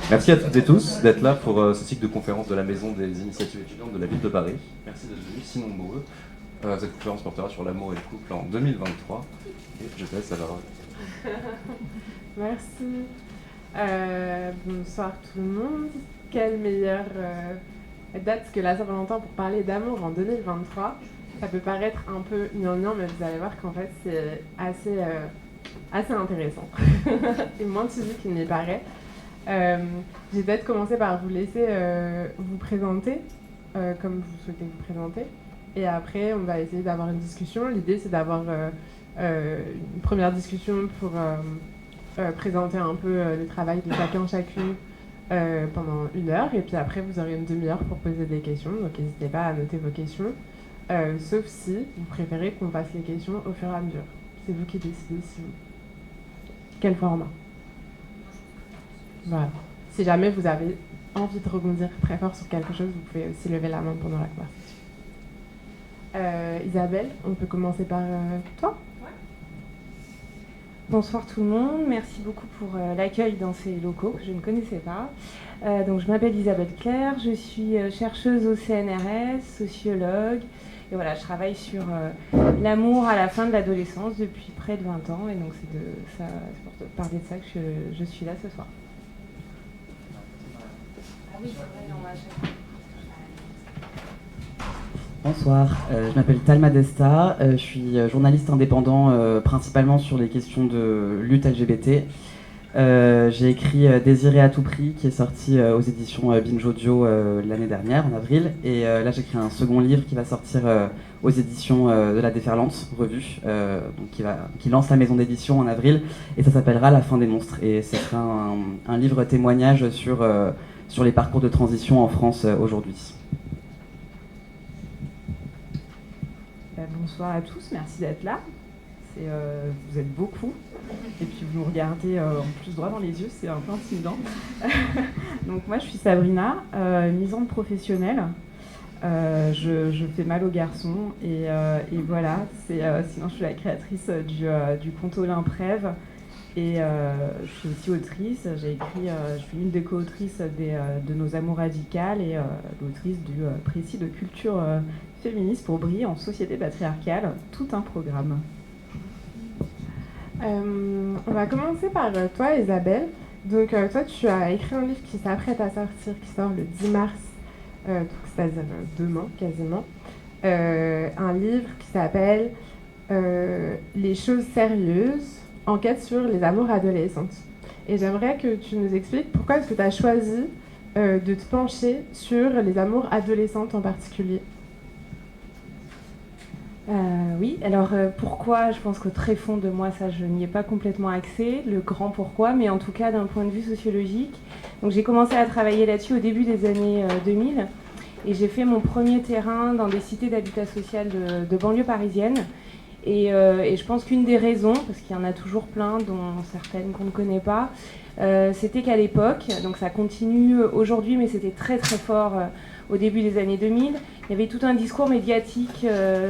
Merci à toutes et tous d'être là pour ce cycle de conférences de la Maison des initiatives étudiantes de la ville de Paris. Merci d'être venus si nombreux. Cette conférence portera sur l'amour et le couple en 2023. Et je te laisse la parole. Merci. Bonsoir tout le monde. Quelle meilleure date que la Saint-Valentin pour parler d'amour en 2023. Ça peut paraître un peu gnangnan, mais vous allez voir qu'en fait c'est assez intéressant. Et moins suivi qu'il n'y paraît. Je vais peut-être commencer par vous laisser vous présenter comme vous souhaitez vous présenter. Et après, on va essayer d'avoir une discussion. L'idée, c'est d'avoir une première discussion pour présenter un peu le travail de chacun, chacune pendant 1 heure. Et puis après, vous aurez une demi-heure pour poser des questions. Donc, n'hésitez pas à noter vos questions. Sauf si vous préférez qu'on passe les questions au fur et à mesure. C'est vous qui décidez si quel format. Voilà. Si jamais vous avez envie de rebondir très fort sur quelque chose, vous pouvez aussi lever la main pendant la conversation. Isabelle, on peut commencer par toi. Ouais. Bonsoir tout le monde, merci beaucoup pour l'accueil dans ces locaux que je ne connaissais pas. Donc je m'appelle Isabelle Claire, je suis chercheuse au CNRS, sociologue, et voilà, je travaille sur l'amour à la fin de l'adolescence depuis près de 20 ans, et donc c'est pour parler de ça que je suis là ce soir. Ah oui, on va Bonsoir, je m'appelle Talma Desta, je suis journaliste indépendant principalement sur les questions de lutte LGBT. J'ai écrit Désirer à tout prix qui est sorti aux éditions Binge Audio l'année dernière en avril, et là j'écris un second livre qui va sortir aux éditions de La Déferlante Revue, donc qui lance la maison d'édition en avril, et ça s'appellera La fin des monstres, et ce sera un livre témoignage sur les parcours de transition en France aujourd'hui. Bonsoir à tous, merci d'être là. Vous êtes beaucoup, et puis vous nous regardez en plus droit dans les yeux, c'est un peu intimidant. Donc moi je suis Sabrina, misante professionnelle. Je fais mal aux garçons, et voilà. Sinon je suis la créatrice du conte Olymprève, et je suis aussi autrice. Je suis l'une des co-autrices de Nos Amours Radicales, et l'autrice du précis de culture féministe pour briller en société patriarcale, tout un programme. On va commencer par toi, Isabelle. Donc toi, tu as écrit un livre qui s'apprête à sortir, qui sort le 10 mars, c'est-à-dire demain quasiment. Un livre qui s'appelle Les choses sérieuses, enquête sur les amours adolescentes. Et j'aimerais que tu nous expliques pourquoi est-ce que tu as choisi de te pencher sur les amours adolescentes en particulier. Oui, alors pourquoi, je pense qu'au tréfond de moi, ça je n'y ai pas complètement accès, le grand pourquoi, mais en tout cas d'un point de vue sociologique. Donc j'ai commencé à travailler là-dessus au début des années 2000, et j'ai fait mon premier terrain dans des cités d'habitat social de banlieue parisienne. Et je pense qu'une des raisons, parce qu'il y en a toujours plein, dont certaines qu'on ne connaît pas, c'était qu'à l'époque, donc ça continue aujourd'hui, mais c'était très très fort au début des années 2000, il y avait tout un discours médiatique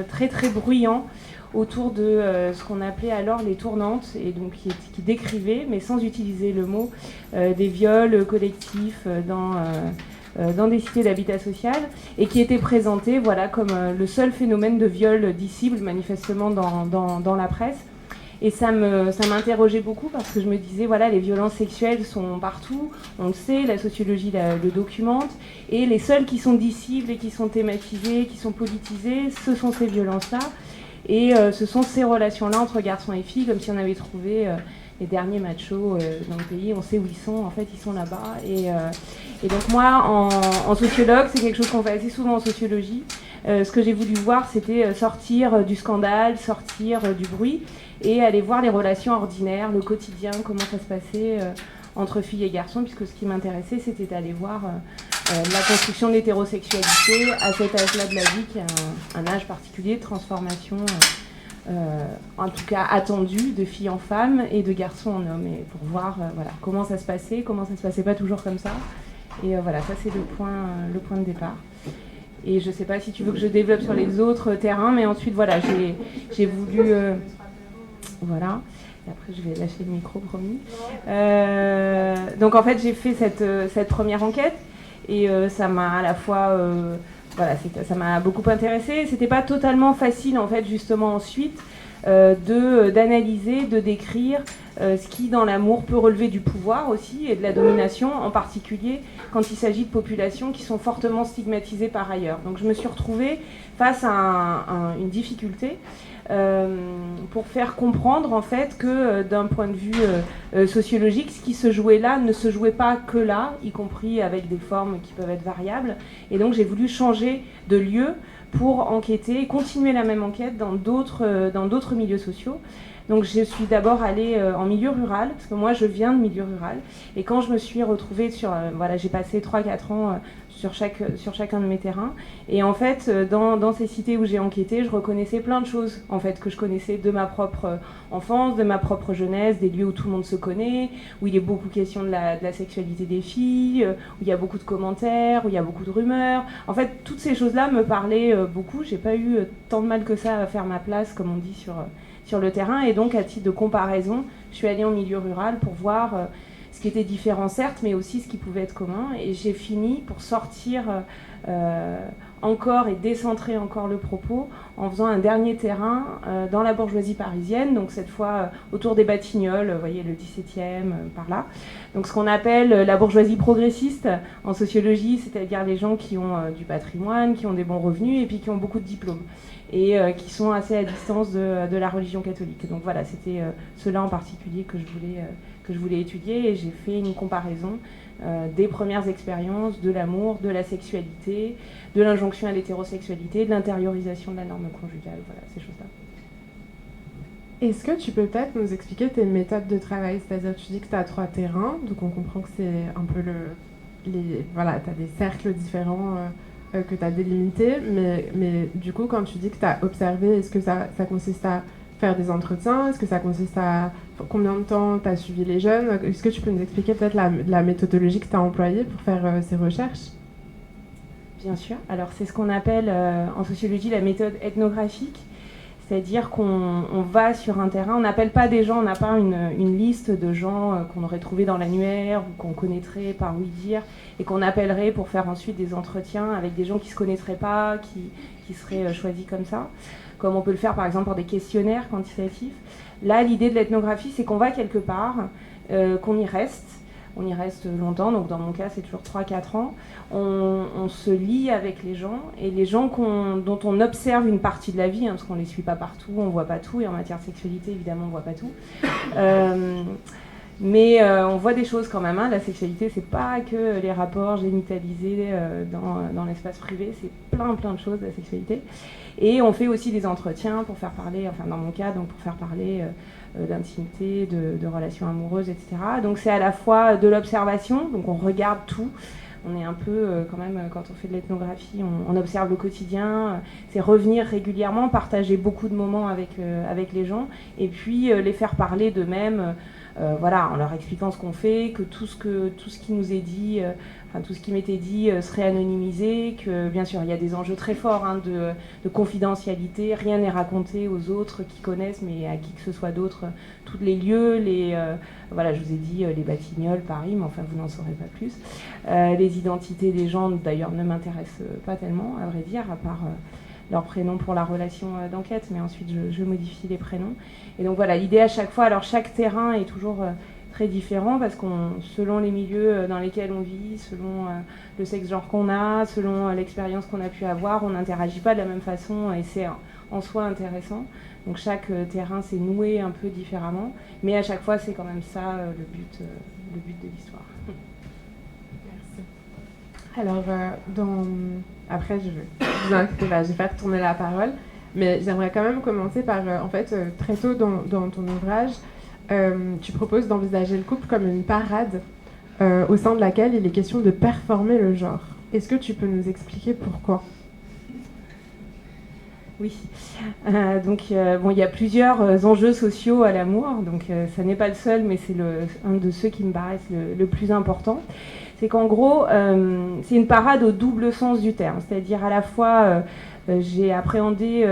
très très bruyant autour de ce qu'on appelait alors les tournantes, et donc qui décrivait, mais sans utiliser le mot, des viols collectifs dans des cités d'habitat social, et qui étaient présentés voilà, comme le seul phénomène de viol dissible manifestement dans la presse. Et ça m'interrogeait beaucoup, parce que je me disais, voilà, les violences sexuelles sont partout, on le sait, la sociologie le documente, et les seules qui sont dissibles et qui sont thématisées, qui sont politisées, ce sont ces violences-là, et ce sont ces relations-là entre garçons et filles, comme si on avait trouvé les derniers machos dans le pays, on sait où ils sont, en fait ils sont là-bas. Et donc moi, en sociologue, c'est quelque chose qu'on fait assez souvent en sociologie. Ce que j'ai voulu voir, c'était sortir du scandale, sortir du bruit, et aller voir les relations ordinaires, le quotidien, comment ça se passait entre filles et garçons, puisque ce qui m'intéressait, c'était d'aller voir la construction de l'hétérosexualité à cet âge-là de la vie, qui est un âge particulier de transformation, en tout cas attendu, de filles en femmes et de garçons en hommes, et pour voir voilà, comment ça se passait pas toujours comme ça. Et voilà, ça c'est le point de départ. Et je sais pas si tu veux que je développe sur les autres terrains, mais ensuite voilà, j'ai voulu... Voilà. Et après, je vais lâcher le micro, promis. Donc, en fait, j'ai fait cette première enquête et ça m'a à la fois... voilà, ça m'a beaucoup intéressée. C'était pas totalement facile, en fait, justement, ensuite, d'analyser, de décrire ce qui, dans l'amour, peut relever du pouvoir aussi et de la domination, en particulier quand il s'agit de populations qui sont fortement stigmatisées par ailleurs. Donc, je me suis retrouvée face à une difficulté pour faire comprendre en fait que d'un point de vue sociologique, ce qui se jouait là ne se jouait pas que là, y compris avec des formes qui peuvent être variables. Et donc j'ai voulu changer de lieu pour enquêter, continuer la même enquête dans d'autres milieux sociaux. Donc je suis d'abord allée en milieu rural, parce que moi je viens de milieu rural. Et quand je me suis retrouvée voilà, j'ai passé 3-4 ans sur chacun de mes terrains. Et en fait, dans ces cités où j'ai enquêté, je reconnaissais plein de choses en fait, que je connaissais de ma propre enfance, de ma propre jeunesse, des lieux où tout le monde se connaît, où il est beaucoup question de la sexualité des filles, où il y a beaucoup de commentaires, où il y a beaucoup de rumeurs. En fait, toutes ces choses-là me parlaient beaucoup. J'ai pas eu tant de mal que ça à faire ma place, comme on dit, sur le terrain. Et donc, à titre de comparaison, je suis allée en milieu rural pour voir ce qui était différent, certes, mais aussi ce qui pouvait être commun. Et j'ai fini pour sortir encore et décentrer encore le propos en faisant un dernier terrain dans la bourgeoisie parisienne, donc cette fois autour des Batignolles, vous voyez le 17e, par là. Donc ce qu'on appelle la bourgeoisie progressiste en sociologie, c'est-à-dire les gens qui ont du patrimoine, qui ont des bons revenus et puis qui ont beaucoup de diplômes et qui sont assez à distance de la religion catholique. Donc voilà, c'était cela en particulier que je voulais étudier et j'ai fait une comparaison des premières expériences de l'amour, de la sexualité, de l'injonction à l'hétérosexualité, de l'intériorisation de la norme conjugale, voilà, ces choses-là. Est-ce que tu peux peut-être nous expliquer tes méthodes de travail? C'est-à-dire, tu dis que tu as 3 terrains, donc on comprend que c'est un peu voilà, tu as des cercles différents que tu as délimités, mais du coup, quand tu dis que tu as observé, est-ce que ça consiste à faire des entretiens? Est-ce que ça consiste à combien de temps tu as suivi les jeunes? Est-ce que tu peux nous expliquer peut-être la méthodologie que tu as employée pour faire ces recherches? Bien sûr. Alors, c'est ce qu'on appelle en sociologie la méthode ethnographique. C'est-à-dire qu'on va sur un terrain, on n'appelle pas des gens, on n'a pas une liste de gens qu'on aurait trouvé dans l'annuaire ou qu'on connaîtrait par ouï-dire et qu'on appellerait pour faire ensuite des entretiens avec des gens qui ne se connaîtraient pas, qui seraient choisis comme ça, comme on peut le faire par exemple pour des questionnaires quantitatifs. Là, l'idée de l'ethnographie, c'est qu'on va quelque part, qu'on y reste. On y reste longtemps, donc dans mon cas c'est toujours 3-4 ans. On se lie avec les gens, et les gens dont on observe une partie de la vie, hein, parce qu'on ne les suit pas partout, on ne voit pas tout, et en matière de sexualité évidemment on ne voit pas tout. Mais on voit des choses quand même, hein. La sexualité c'est pas que les rapports génitalisés dans l'espace privé, c'est plein de choses la sexualité. Et on fait aussi des entretiens pour faire parler, enfin dans mon cas, donc pour faire parler d'intimité, de relations amoureuses, etc. Donc c'est à la fois de l'observation, donc on regarde tout. On est un peu, quand même, quand on fait de l'ethnographie, on observe le quotidien. C'est revenir régulièrement, partager beaucoup de moments avec les gens, et puis les faire parler d'eux-mêmes, voilà, en leur expliquant ce qu'on fait, que tout ce qui nous est dit, tout ce qui m'était dit serait anonymisé, que bien sûr il y a des enjeux très forts hein, de confidentialité, rien n'est raconté aux autres qui connaissent, mais à qui que ce soit d'autre, tous les lieux, voilà, je vous ai dit les Batignolles, Paris, mais enfin vous n'en saurez pas plus. Les identités des gens d'ailleurs ne m'intéressent pas tellement, à vrai dire, à part leur prénom pour la relation d'enquête, mais ensuite je modifie les prénoms. Et donc voilà, l'idée à chaque fois, alors chaque terrain est toujours très différent parce selon les milieux dans lesquels on vit, selon le sexe genre qu'on a, selon l'expérience qu'on a pu avoir, on n'interagit pas de la même façon et c'est en soi intéressant. Donc chaque terrain s'est noué un peu différemment, mais à chaque fois c'est quand même ça le but de l'histoire. Merci. Alors, après je vais faire tourner la parole, mais j'aimerais quand même commencer par, en fait, très tôt dans ton ouvrage, tu proposes d'envisager le couple comme une parade au sein de laquelle il est question de performer le genre. Est-ce que tu peux nous expliquer pourquoi ? Oui. Donc, il y a plusieurs enjeux sociaux à l'amour. Donc, ça n'est pas le seul, mais c'est un de ceux qui me paraissent le plus important. C'est qu'en gros, c'est une parade au double sens du terme. C'est-à-dire à la fois j'ai appréhendé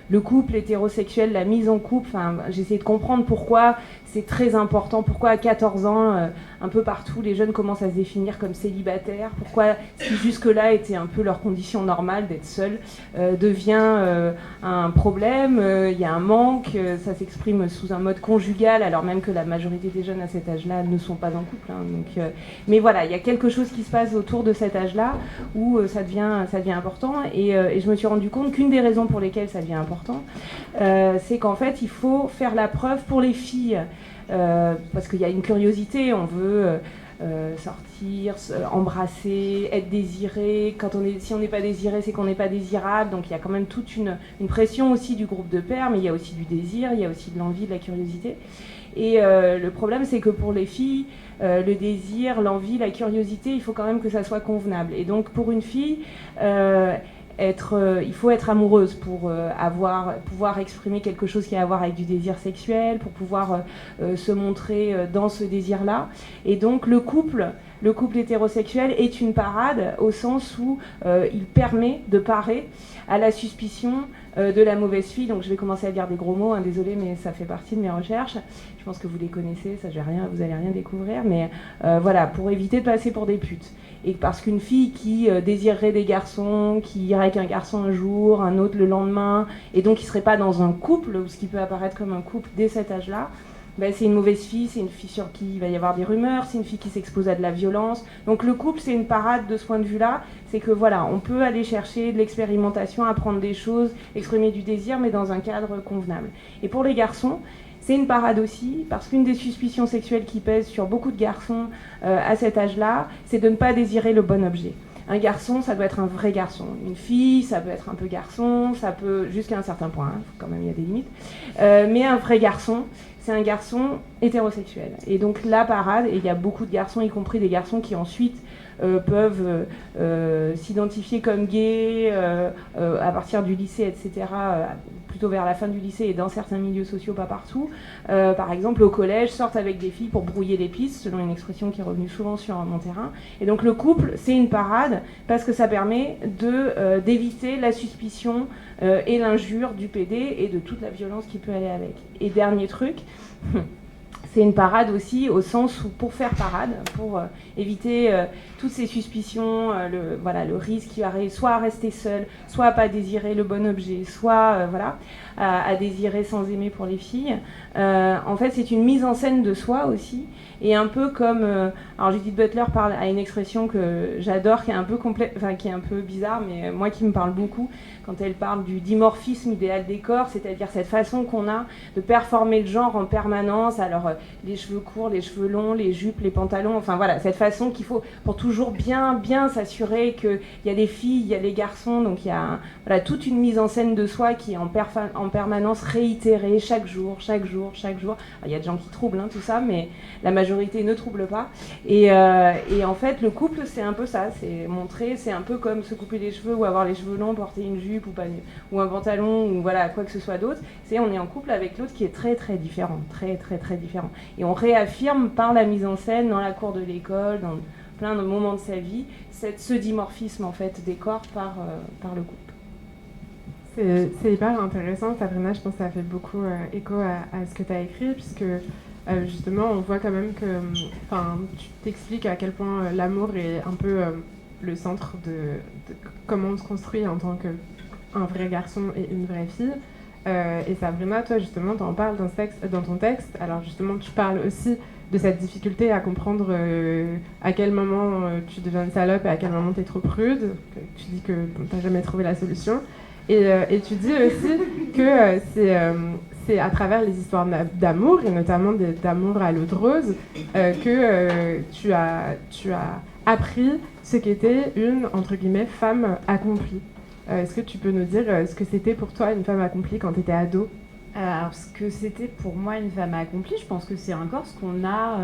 le couple hétérosexuel, la mise en couple. Enfin, j'ai essayé de comprendre pourquoi c'est très important, pourquoi à 14 ans, un peu partout, les jeunes commencent à se définir comme célibataires, pourquoi ce qui jusque-là était un peu leur condition normale d'être seul devient un problème, il y a un manque, ça s'exprime sous un mode conjugal, alors même que la majorité des jeunes à cet âge-là ne sont pas en couple. Donc, mais voilà, il y a quelque chose qui se passe autour de cet âge-là où ça devient important, et je me suis rendu compte qu'une des raisons pour lesquelles ça devient important, c'est qu'en fait, il faut faire la preuve pour les filles. Parce qu'il y a une curiosité, on veut sortir, embrasser, être désiré. Si on n'est pas désiré, c'est qu'on n'est pas désirable. Donc il y a quand même toute une pression aussi du groupe de pairs, mais il y a aussi du désir, il y a aussi de l'envie, de la curiosité. Et le problème, c'est que pour les filles, le désir, l'envie, la curiosité, il faut quand même que ça soit convenable. Et donc pour une fille, il faut être amoureuse pour pouvoir exprimer quelque chose qui a à voir avec du désir sexuel, pour pouvoir se montrer dans ce désir-là. Et donc le couple hétérosexuel est une parade au sens où il permet de parer à la suspicion de la mauvaise fille. Donc je vais commencer à dire des gros mots, désolé, mais ça fait partie de mes recherches. Je pense que vous les connaissez, ça vous allez rien découvrir, mais voilà, pour éviter de passer pour des putes. Et parce qu'une fille qui désirerait des garçons, qui irait avec un garçon un jour, un autre le lendemain, et donc qui ne serait pas dans un couple, ou ce qui peut apparaître comme un couple dès cet âge-là, c'est une mauvaise fille, c'est une fille sur qui il va y avoir des rumeurs, c'est une fille qui s'expose à de la violence. Donc le couple, c'est une parade de ce point de vue-là. C'est que voilà, on peut aller chercher de l'expérimentation, apprendre des choses, exprimer du désir, mais dans un cadre convenable. Et pour les garçons, c'est une parade aussi, parce qu'une des suspicions sexuelles qui pèsent sur beaucoup de garçons à cet âge-là, c'est de ne pas désirer le bon objet. Un garçon, ça doit être un vrai garçon. Une fille, ça peut être un peu garçon, ça peut jusqu'à un certain point, quand même il y a des limites. Mais un vrai garçon, c'est un garçon hétérosexuel. Et donc la parade, et il y a beaucoup de garçons, y compris des garçons qui ensuite peuvent s'identifier comme gays à partir du lycée, etc., plutôt vers la fin du lycée et dans certains milieux sociaux, pas partout. Par exemple, au collège, sortent avec des filles pour brouiller les pistes, selon une expression qui est revenue souvent sur mon terrain. Et donc le couple, c'est une parade parce que ça permet d'éviter la suspicion et l'injure du PD et de toute la violence qui peut aller avec. Et dernier truc, c'est une parade aussi au sens où, pour faire parade, pour éviter toutes ces suspicions, le risque qui arrive soit à rester seul, soit à pas désirer le bon objet, soit à désirer sans aimer pour les filles. En fait, c'est une mise en scène de soi aussi, et un peu comme alors Judith Butler parle à une expression que j'adore, qui est un peu bizarre, mais moi qui me parle beaucoup, quand elle parle du dimorphisme idéal des corps, c'est-à-dire cette façon qu'on a de performer le genre en permanence. Alors les cheveux courts, les cheveux longs, les jupes, les pantalons, enfin voilà, cette façon qu'il faut pour toujours bien s'assurer qu'il y a des filles, il y a les garçons, donc il y a toute une mise en scène de soi qui est en permanence réitérée chaque jour. Alors, il y a des gens qui troublent tout ça, mais la majorité ne trouble pas. Et en fait, le couple, c'est un peu ça, c'est montrer, c'est un peu comme se couper les cheveux ou avoir les cheveux longs, porter une jupe ou un pantalon ou quoi que ce soit d'autre. C'est on est en couple avec l'autre qui est très très différent, très très très différent. Et on réaffirme par la mise en scène dans la cour de l'école, dans plein de moments de sa vie, ce dimorphisme en fait des corps par le couple. C'est hyper intéressant, Sabrina. Je pense que ça fait beaucoup écho à ce que tu as écrit, puisque justement on voit quand même que tu t'expliques à quel point l'amour est un peu le centre de comment on se construit en tant qu'un vrai garçon et une vraie fille. Et Sabrina, toi justement, tu en parles dans ton texte. Alors justement, tu parles aussi de cette difficulté à comprendre à quel moment tu deviens une salope et à quel moment tu es trop prude. Tu dis que tu n'as jamais trouvé la solution. Et tu dis aussi que c'est à travers les histoires d'amour, et notamment d'amour à l'eau de rose, que tu as appris ce qu'était une, entre guillemets, femme accomplie. Est-ce que tu peux nous dire ce que c'était pour toi une femme accomplie quand tu étais ado ? Alors, ce que c'était pour moi une femme accomplie, je pense que c'est encore ce qu'on a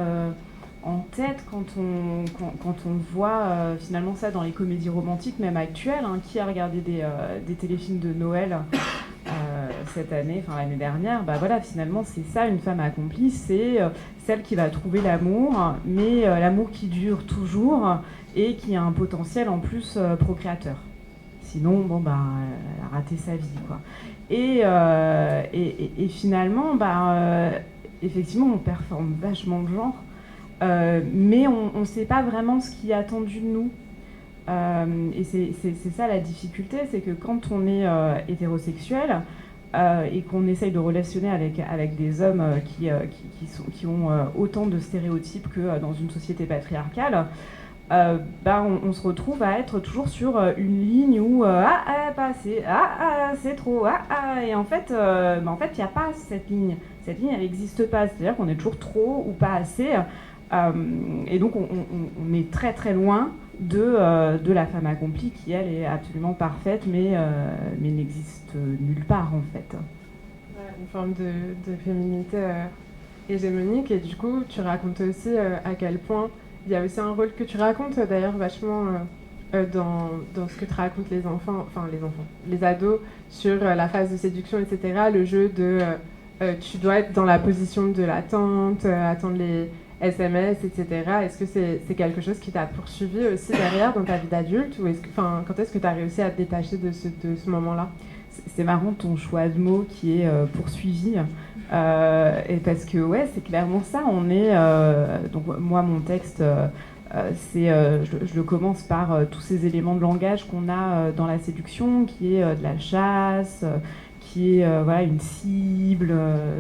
en tête quand on voit finalement ça dans les comédies romantiques, même actuelles. Qui a regardé des téléfilms de Noël cette année, l'année dernière, finalement c'est ça une femme accomplie, c'est celle qui va trouver l'amour, mais l'amour qui dure toujours et qui a un potentiel en plus procréateur. Sinon, bon, bah, elle a raté sa vie, quoi. Et finalement, effectivement, on performe vachement le genre, mais on ne sait pas vraiment ce qui est attendu de nous. Et c'est ça la difficulté, c'est que quand on est hétérosexuel et qu'on essaye de relationner avec des hommes qui ont autant de stéréotypes que dans une société patriarcale, on se retrouve à être toujours sur une ligne où pas assez, c'est trop, et en fait, il n'y a pas cette ligne. Cette ligne, elle n'existe pas. C'est-à-dire qu'on est toujours trop ou pas assez. Et donc, on est très très loin de la femme accomplie qui, elle, est absolument parfaite, mais n'existe nulle part, en fait. Ouais, une forme de féminité hégémonique. Et du coup, tu racontes aussi à quel point il y a aussi un rôle que tu racontes, d'ailleurs, vachement dans ce que te racontent les ados, sur la phase de séduction, etc. Le jeu de tu dois être dans la position de l'attente, attendre les SMS, etc. Est-ce que c'est quelque chose qui t'a poursuivi aussi derrière dans ta vie d'adulte, ou quand est-ce que tu as réussi à te détacher de ce moment-là? C'est marrant ton choix de mots qui est poursuivi, et parce que ouais, c'est clairement ça. On est donc moi mon texte, je le commence par tous ces éléments de langage qu'on a dans la séduction, qui est de la chasse, qui est une cible,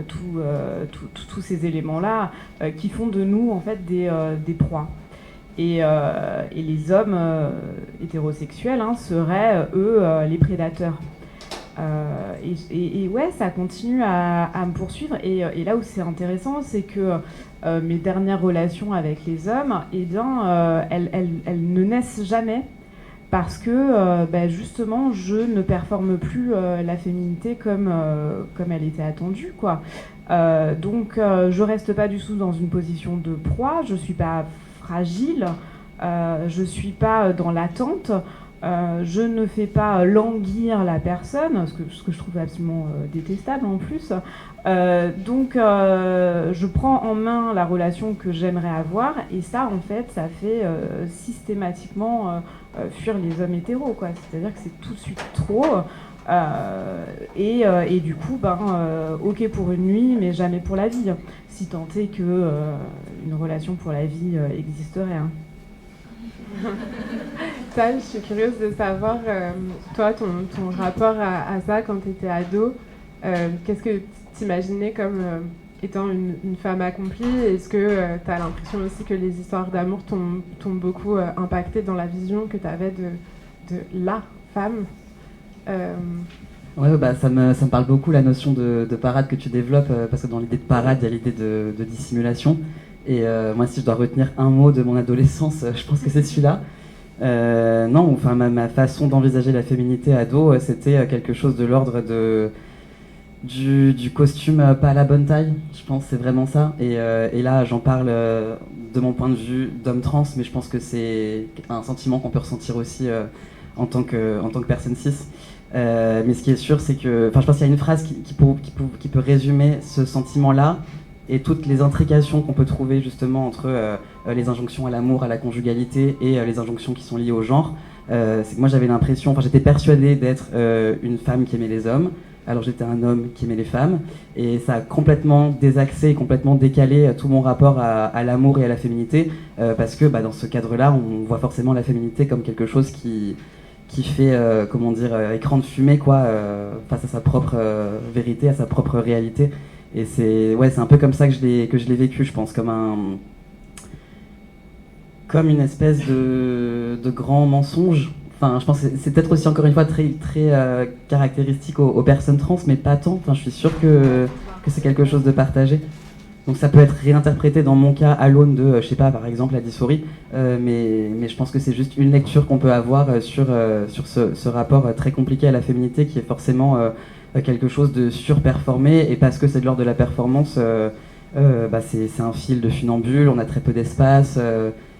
tous ces éléments-là qui font de nous en fait des proies. Et les hommes hétérosexuels seraient eux les prédateurs. Et ouais, ça continue à me poursuivre. Et là où c'est intéressant, c'est que mes dernières relations avec les hommes, elles ne naissent jamais. Parce que justement, je ne performe plus la féminité comme elle était attendue, quoi. Donc, je reste pas du tout dans une position de proie. Je suis pas fragile. Je suis pas dans l'attente. Je ne fais pas languir la personne, ce que je trouve absolument détestable en plus. Donc, je prends en main la relation que j'aimerais avoir, et ça, en fait, ça fait systématiquement fuir les hommes hétéros, quoi. C'est-à-dire que c'est tout de suite trop. Et du coup, ok pour une nuit, mais jamais pour la vie. Si tant est que une relation pour la vie existerait. Hein. Tal, je suis curieuse de savoir, toi, ton rapport à ça quand tu étais ado. Qu'est-ce que tu t'imaginais comme étant une femme accomplie? Est-ce que tu as l'impression aussi que les histoires d'amour t'ont beaucoup impacté dans la vision que tu avais de la femme? Ouais, ça me parle beaucoup, la notion de parade que tu développes, parce que dans l'idée de parade, il y a l'idée de dissimulation. Et moi, si je dois retenir un mot de mon adolescence, je pense que c'est celui-là. Non, enfin, ma façon d'envisager la féminité ado, c'était quelque chose de l'ordre du costume pas à la bonne taille. Je pense que c'est vraiment ça. Et là, j'en parle de mon point de vue d'homme trans, mais je pense que c'est un sentiment qu'on peut ressentir aussi en tant que personne cis. Mais ce qui est sûr, c'est que, je pense qu'il y a une phrase qui peut résumer ce sentiment-là et toutes les intrications qu'on peut trouver justement entre les injonctions à l'amour, à la conjugalité et les injonctions qui sont liées au genre. C'est que moi j'avais l'impression, j'étais persuadée d'être une femme qui aimait les hommes, alors j'étais un homme qui aimait les femmes, et ça a complètement désaxé, complètement décalé tout mon rapport à l'amour et à la féminité, parce que dans ce cadre-là, on voit forcément la féminité comme quelque chose qui fait, écran de fumée, quoi, face à sa propre vérité, à sa propre réalité. Et c'est un peu comme ça que je l'ai vécu, je pense, comme une espèce de grand mensonge. Enfin, je pense que c'est peut-être aussi, encore une fois, très, très caractéristique aux personnes trans, mais pas tant. Enfin, je suis sûre que c'est quelque chose de partagé. Donc ça peut être réinterprété dans mon cas à l'aune de, par exemple, la dysphorie, mais je pense que c'est juste une lecture qu'on peut avoir sur ce rapport très compliqué à la féminité, qui est forcément quelque chose de surperformé, et parce que c'est de l'ordre de la performance, c'est un fil de funambule, on a très peu d'espace,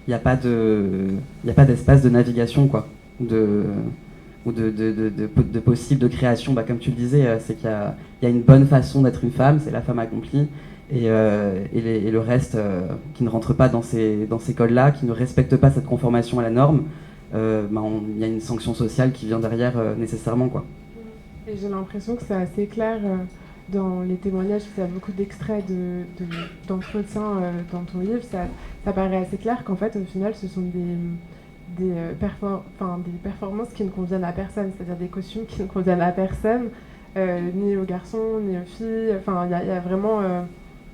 il n'y a pas d'espace de navigation, quoi, ou de possible de création. Comme tu le disais, c'est qu'il y a une bonne façon d'être une femme, c'est la femme accomplie, et le reste qui ne rentre pas dans ces codes-là, qui ne respecte pas cette conformation à la norme, il y a une sanction sociale qui vient derrière nécessairement, quoi. Et j'ai l'impression que c'est assez clair dans les témoignages, parce qu'il y a beaucoup d'extraits d'entretiens dans ton livre, ça paraît assez clair qu'en fait, au final, ce sont des performances qui ne conviennent à personne, c'est-à-dire des costumes qui ne conviennent à personne, ni aux garçons, ni aux filles. Enfin, il y a vraiment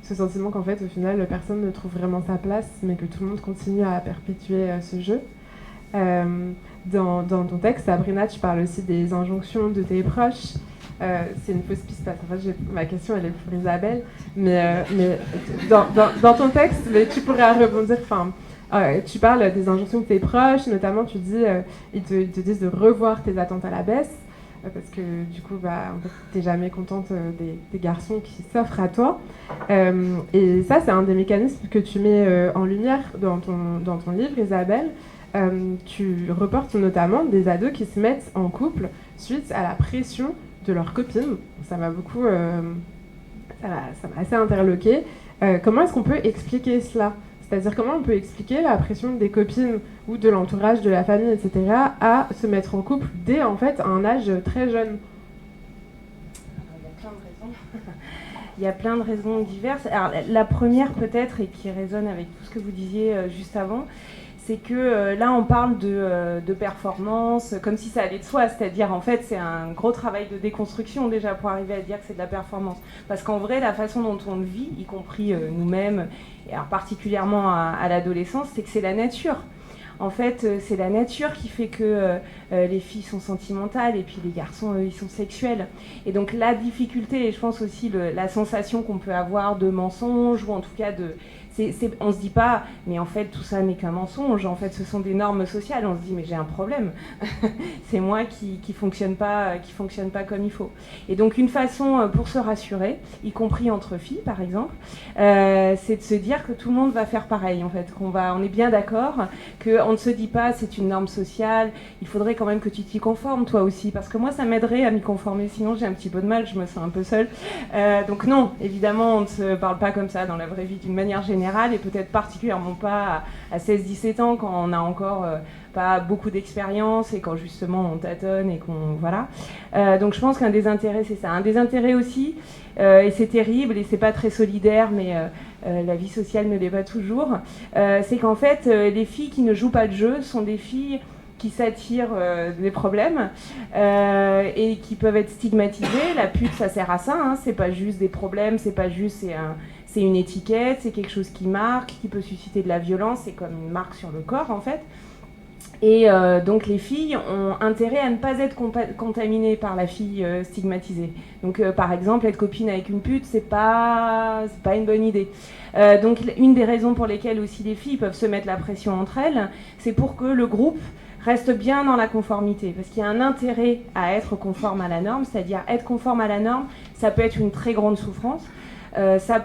ce sentiment qu'en fait, au final, personne ne trouve vraiment sa place, mais que tout le monde continue à perpétuer ce jeu. Dans ton texte, Sabrina, tu parles aussi des injonctions de tes proches. C'est une fausse piste, parce qu'en fait, ma question elle est pour Isabelle, mais dans ton texte, mais tu pourrais rebondir. Tu parles des injonctions de tes proches, notamment tu dis ils te disent de revoir tes attentes à la baisse, parce que du coup, en fait, t'es jamais contente des garçons qui s'offrent à toi. Et ça, c'est un des mécanismes que tu mets en lumière dans ton livre, Isabelle. Tu reportes notamment des ados qui se mettent en couple suite à la pression de leurs copines. Ça m'a beaucoup... ça m'a assez interloquée. Comment est-ce qu'on peut expliquer cela ? C'est-à-dire comment on peut expliquer la pression des copines ou de l'entourage, de la famille, etc. à se mettre en couple dès en fait un âge très jeune ? Il y a plein de raisons diverses. Alors, la première peut-être, et qui résonne avec tout ce que vous disiez juste avant, c'est que là on parle de performance comme si ça allait de soi, c'est-à-dire en fait c'est un gros travail de déconstruction déjà pour arriver à dire que c'est de la performance, parce qu'en vrai la façon dont on le vit, y compris nous-mêmes, et alors particulièrement à l'adolescence, c'est que c'est la nature. En fait, c'est la nature qui fait que les filles sont sentimentales et puis les garçons, eux, ils sont sexuels. Et donc la difficulté, et je pense aussi la sensation qu'on peut avoir de mensonge, ou en tout cas on se dit pas, mais en fait tout ça n'est qu'un mensonge, en fait ce sont des normes sociales, on se dit mais j'ai un problème, c'est moi qui fonctionne pas comme il faut. Et donc une façon pour se rassurer, y compris entre filles par exemple, c'est de se dire que tout le monde va faire pareil en fait, on est bien d'accord, qu'on ne se dit pas c'est une norme sociale, il faudrait quand même que tu t'y conformes toi aussi, parce que moi ça m'aiderait à m'y conformer, sinon j'ai un petit peu de mal, je me sens un peu seule. Donc non, évidemment on ne se parle pas comme ça dans la vraie vie d'une manière générale, et peut-être particulièrement pas à 16-17 ans quand on n'a encore pas beaucoup d'expérience et quand justement on tâtonne et qu'on voilà. Donc je pense qu'un des intérêts c'est ça. Un des intérêts aussi, et c'est terrible et c'est pas très solidaire, mais la vie sociale ne l'est pas toujours, c'est qu'en fait les filles qui ne jouent pas de jeu sont des filles qui s'attirent des problèmes et qui peuvent être stigmatisées. La pute, ça sert à ça, hein. C'est pas juste des problèmes, c'est pas juste, c'est une étiquette, c'est quelque chose qui marque, qui peut susciter de la violence, c'est comme une marque sur le corps en fait. Et donc les filles ont intérêt à ne pas être contaminées par la fille stigmatisée. Donc par exemple, être copine avec une pute, c'est pas une bonne idée. Donc une des raisons pour lesquelles aussi les filles peuvent se mettre la pression entre elles, c'est pour que le groupe reste bien dans la conformité, parce qu'il y a un intérêt à être conforme à la norme, c'est-à-dire être conforme à la norme, ça peut être une très grande souffrance. Ça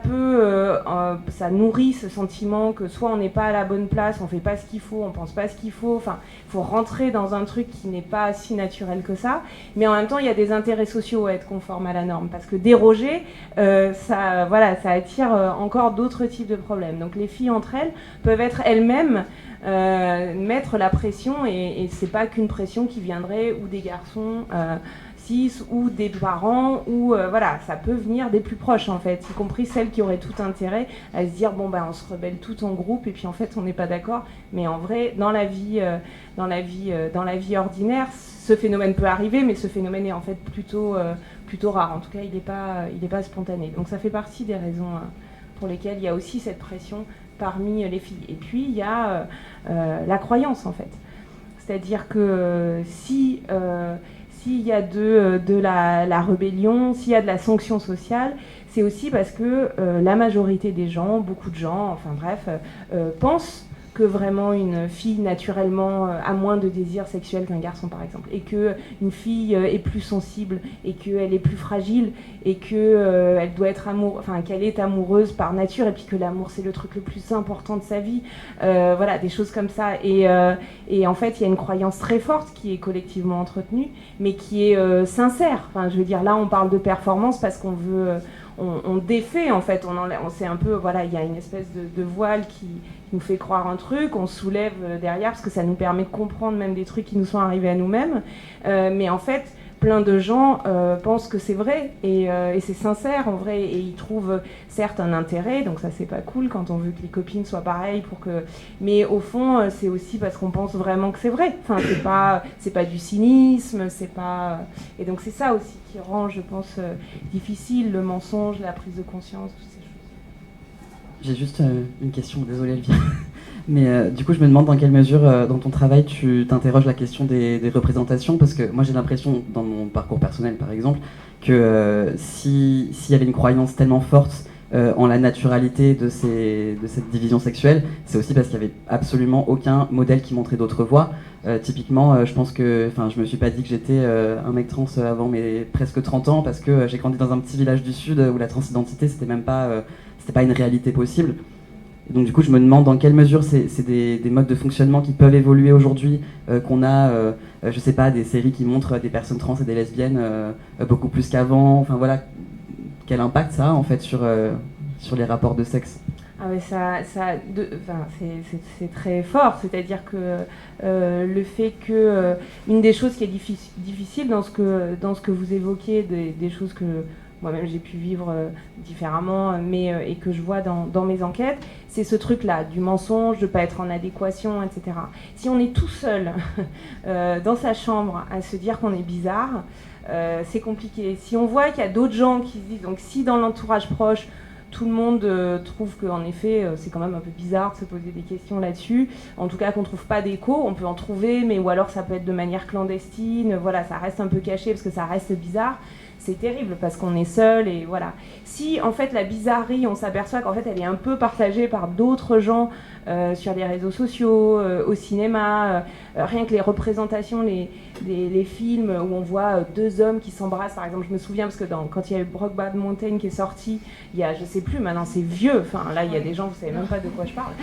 nourrit ce sentiment que soit on n'est pas à la bonne place, on fait pas ce qu'il faut, on pense pas ce qu'il faut, enfin, il faut rentrer dans un truc qui n'est pas si naturel que ça, mais en même temps, il y a des intérêts sociaux à être conforme à la norme, parce que déroger, ça attire encore d'autres types de problèmes. Donc les filles entre elles peuvent être elles-mêmes mettre la pression, et c'est pas qu'une pression qui viendrait ou des garçons cis ou des parents, ou voilà, ça peut venir des plus proches en fait, y compris celles qui auraient tout intérêt à se dire bon on se rebelle tout en groupe et puis en fait on n'est pas d'accord, mais en vrai dans la vie ordinaire ce phénomène peut arriver, mais ce phénomène est en fait plutôt rare, en tout cas il est pas spontané. Donc ça fait partie des raisons pour lesquelles il y a aussi cette pression parmi les filles. Et puis il y a la croyance en fait, c'est-à-dire que s'il y a de la rébellion, s'il y a de la sanction sociale, c'est aussi parce que la majorité des gens, beaucoup de gens, enfin bref, pensent que vraiment une fille naturellement a moins de désir sexuel qu'un garçon par exemple, et qu'une fille est plus sensible, et qu'elle est plus fragile, et qu'elle doit être qu'elle est amoureuse par nature, et puis que l'amour c'est le truc le plus important de sa vie, voilà, des choses comme ça. Et en fait il y a une croyance très forte qui est collectivement entretenue, mais qui est sincère. Enfin, je veux dire, là on parle de performance parce qu'on veut on défait en fait, on sait un peu, voilà, il y a une espèce de voile qui nous fait croire un truc, on soulève derrière parce que ça nous permet de comprendre même des trucs qui nous sont arrivés à nous-mêmes, mais en fait plein de gens pensent que c'est vrai et c'est sincère en vrai, et ils trouvent certes un intérêt, donc ça c'est pas cool quand on veut que les copines soient pareilles mais au fond c'est aussi parce qu'on pense vraiment que c'est vrai, enfin c'est pas du cynisme, c'est pas, et donc c'est ça aussi qui rend, je pense, difficile le mensonge, la prise de conscience, toutes ces choses. J'ai juste une question, désolée Elvire. Mais du coup, je me demande dans quelle mesure, dans ton travail, tu t'interroges la question des représentations, parce que moi j'ai l'impression, dans mon parcours personnel par exemple, que s'il y avait une croyance tellement forte en la naturalité de cette division sexuelle, c'est aussi parce qu'il n'y avait absolument aucun modèle qui montrait d'autres voies. Typiquement, je pense que, je me suis pas dit que j'étais un mec trans avant mes presque 30 ans, parce que j'ai grandi dans un petit village du Sud où la transidentité c'était pas une réalité possible. Et donc du coup, je me demande dans quelle mesure c'est des modes de fonctionnement qui peuvent évoluer aujourd'hui, qu'on a, je sais pas, des séries qui montrent des personnes trans et des lesbiennes beaucoup plus qu'avant. Enfin voilà, quel impact ça a en fait sur les rapports de sexe. Ah ouais, c'est très fort, c'est-à-dire que le fait que une des choses qui est difficile dans ce que vous évoquez, des choses que moi-même j'ai pu vivre différemment, et que je vois dans mes enquêtes, c'est ce truc-là, du mensonge, de ne pas être en adéquation, etc. Si on est tout seul dans sa chambre à se dire qu'on est bizarre, c'est compliqué. Si on voit qu'il y a d'autres gens qui se disent, donc si dans l'entourage proche, tout le monde trouve qu'en effet, c'est quand même un peu bizarre de se poser des questions là-dessus. En tout cas, qu'on ne trouve pas d'écho, on peut en trouver, ou alors ça peut être de manière clandestine. Voilà, ça reste un peu caché parce que ça reste bizarre. C'est terrible parce qu'on est seul et voilà. Si en fait la bizarrerie, on s'aperçoit qu'en fait elle est un peu partagée par d'autres gens sur les réseaux sociaux, au cinéma, rien que les représentations, les films où on voit deux hommes qui s'embrassent, par exemple, je me souviens parce que quand il y a eu Brokeback Mountain qui est sorti, il y a, je sais plus, maintenant c'est vieux, enfin là il y a des gens, vous savez même pas de quoi je parle,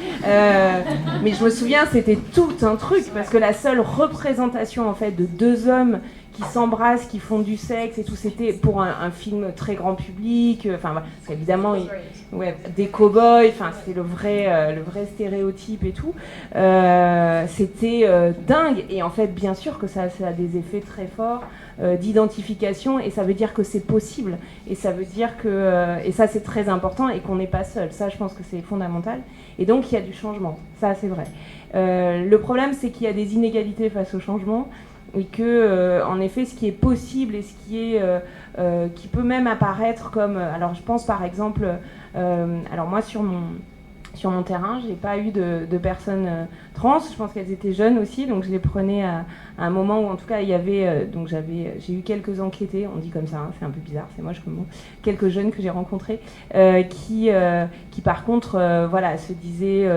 mais je me souviens c'était tout un truc parce que la seule représentation en fait de deux hommes qui s'embrassent, qui font du sexe et tout, c'était pour un film très grand public, parce qu'évidemment des cow-boys, c'était le vrai stéréotype et tout, c'était dingue, et en fait bien sûr que ça a des effets très forts d'identification, et ça veut dire que c'est possible, et ça veut dire que et ça c'est très important, et qu'on n'est pas seul, ça je pense que c'est fondamental, et donc il y a du changement, ça c'est vrai. Le problème c'est qu'il y a des inégalités face au changement, et que en effet ce qui est possible et ce qui peut même apparaître comme alors je pense par exemple alors moi sur mon terrain, j'ai pas eu de personnes trans, je pense qu'elles étaient jeunes aussi, donc je les prenais à un moment où en tout cas il y avait j'ai eu quelques enquêtés, on dit comme ça, hein, c'est un peu bizarre, c'est moche comme mot, quelques jeunes que j'ai rencontrés qui par contre se disaient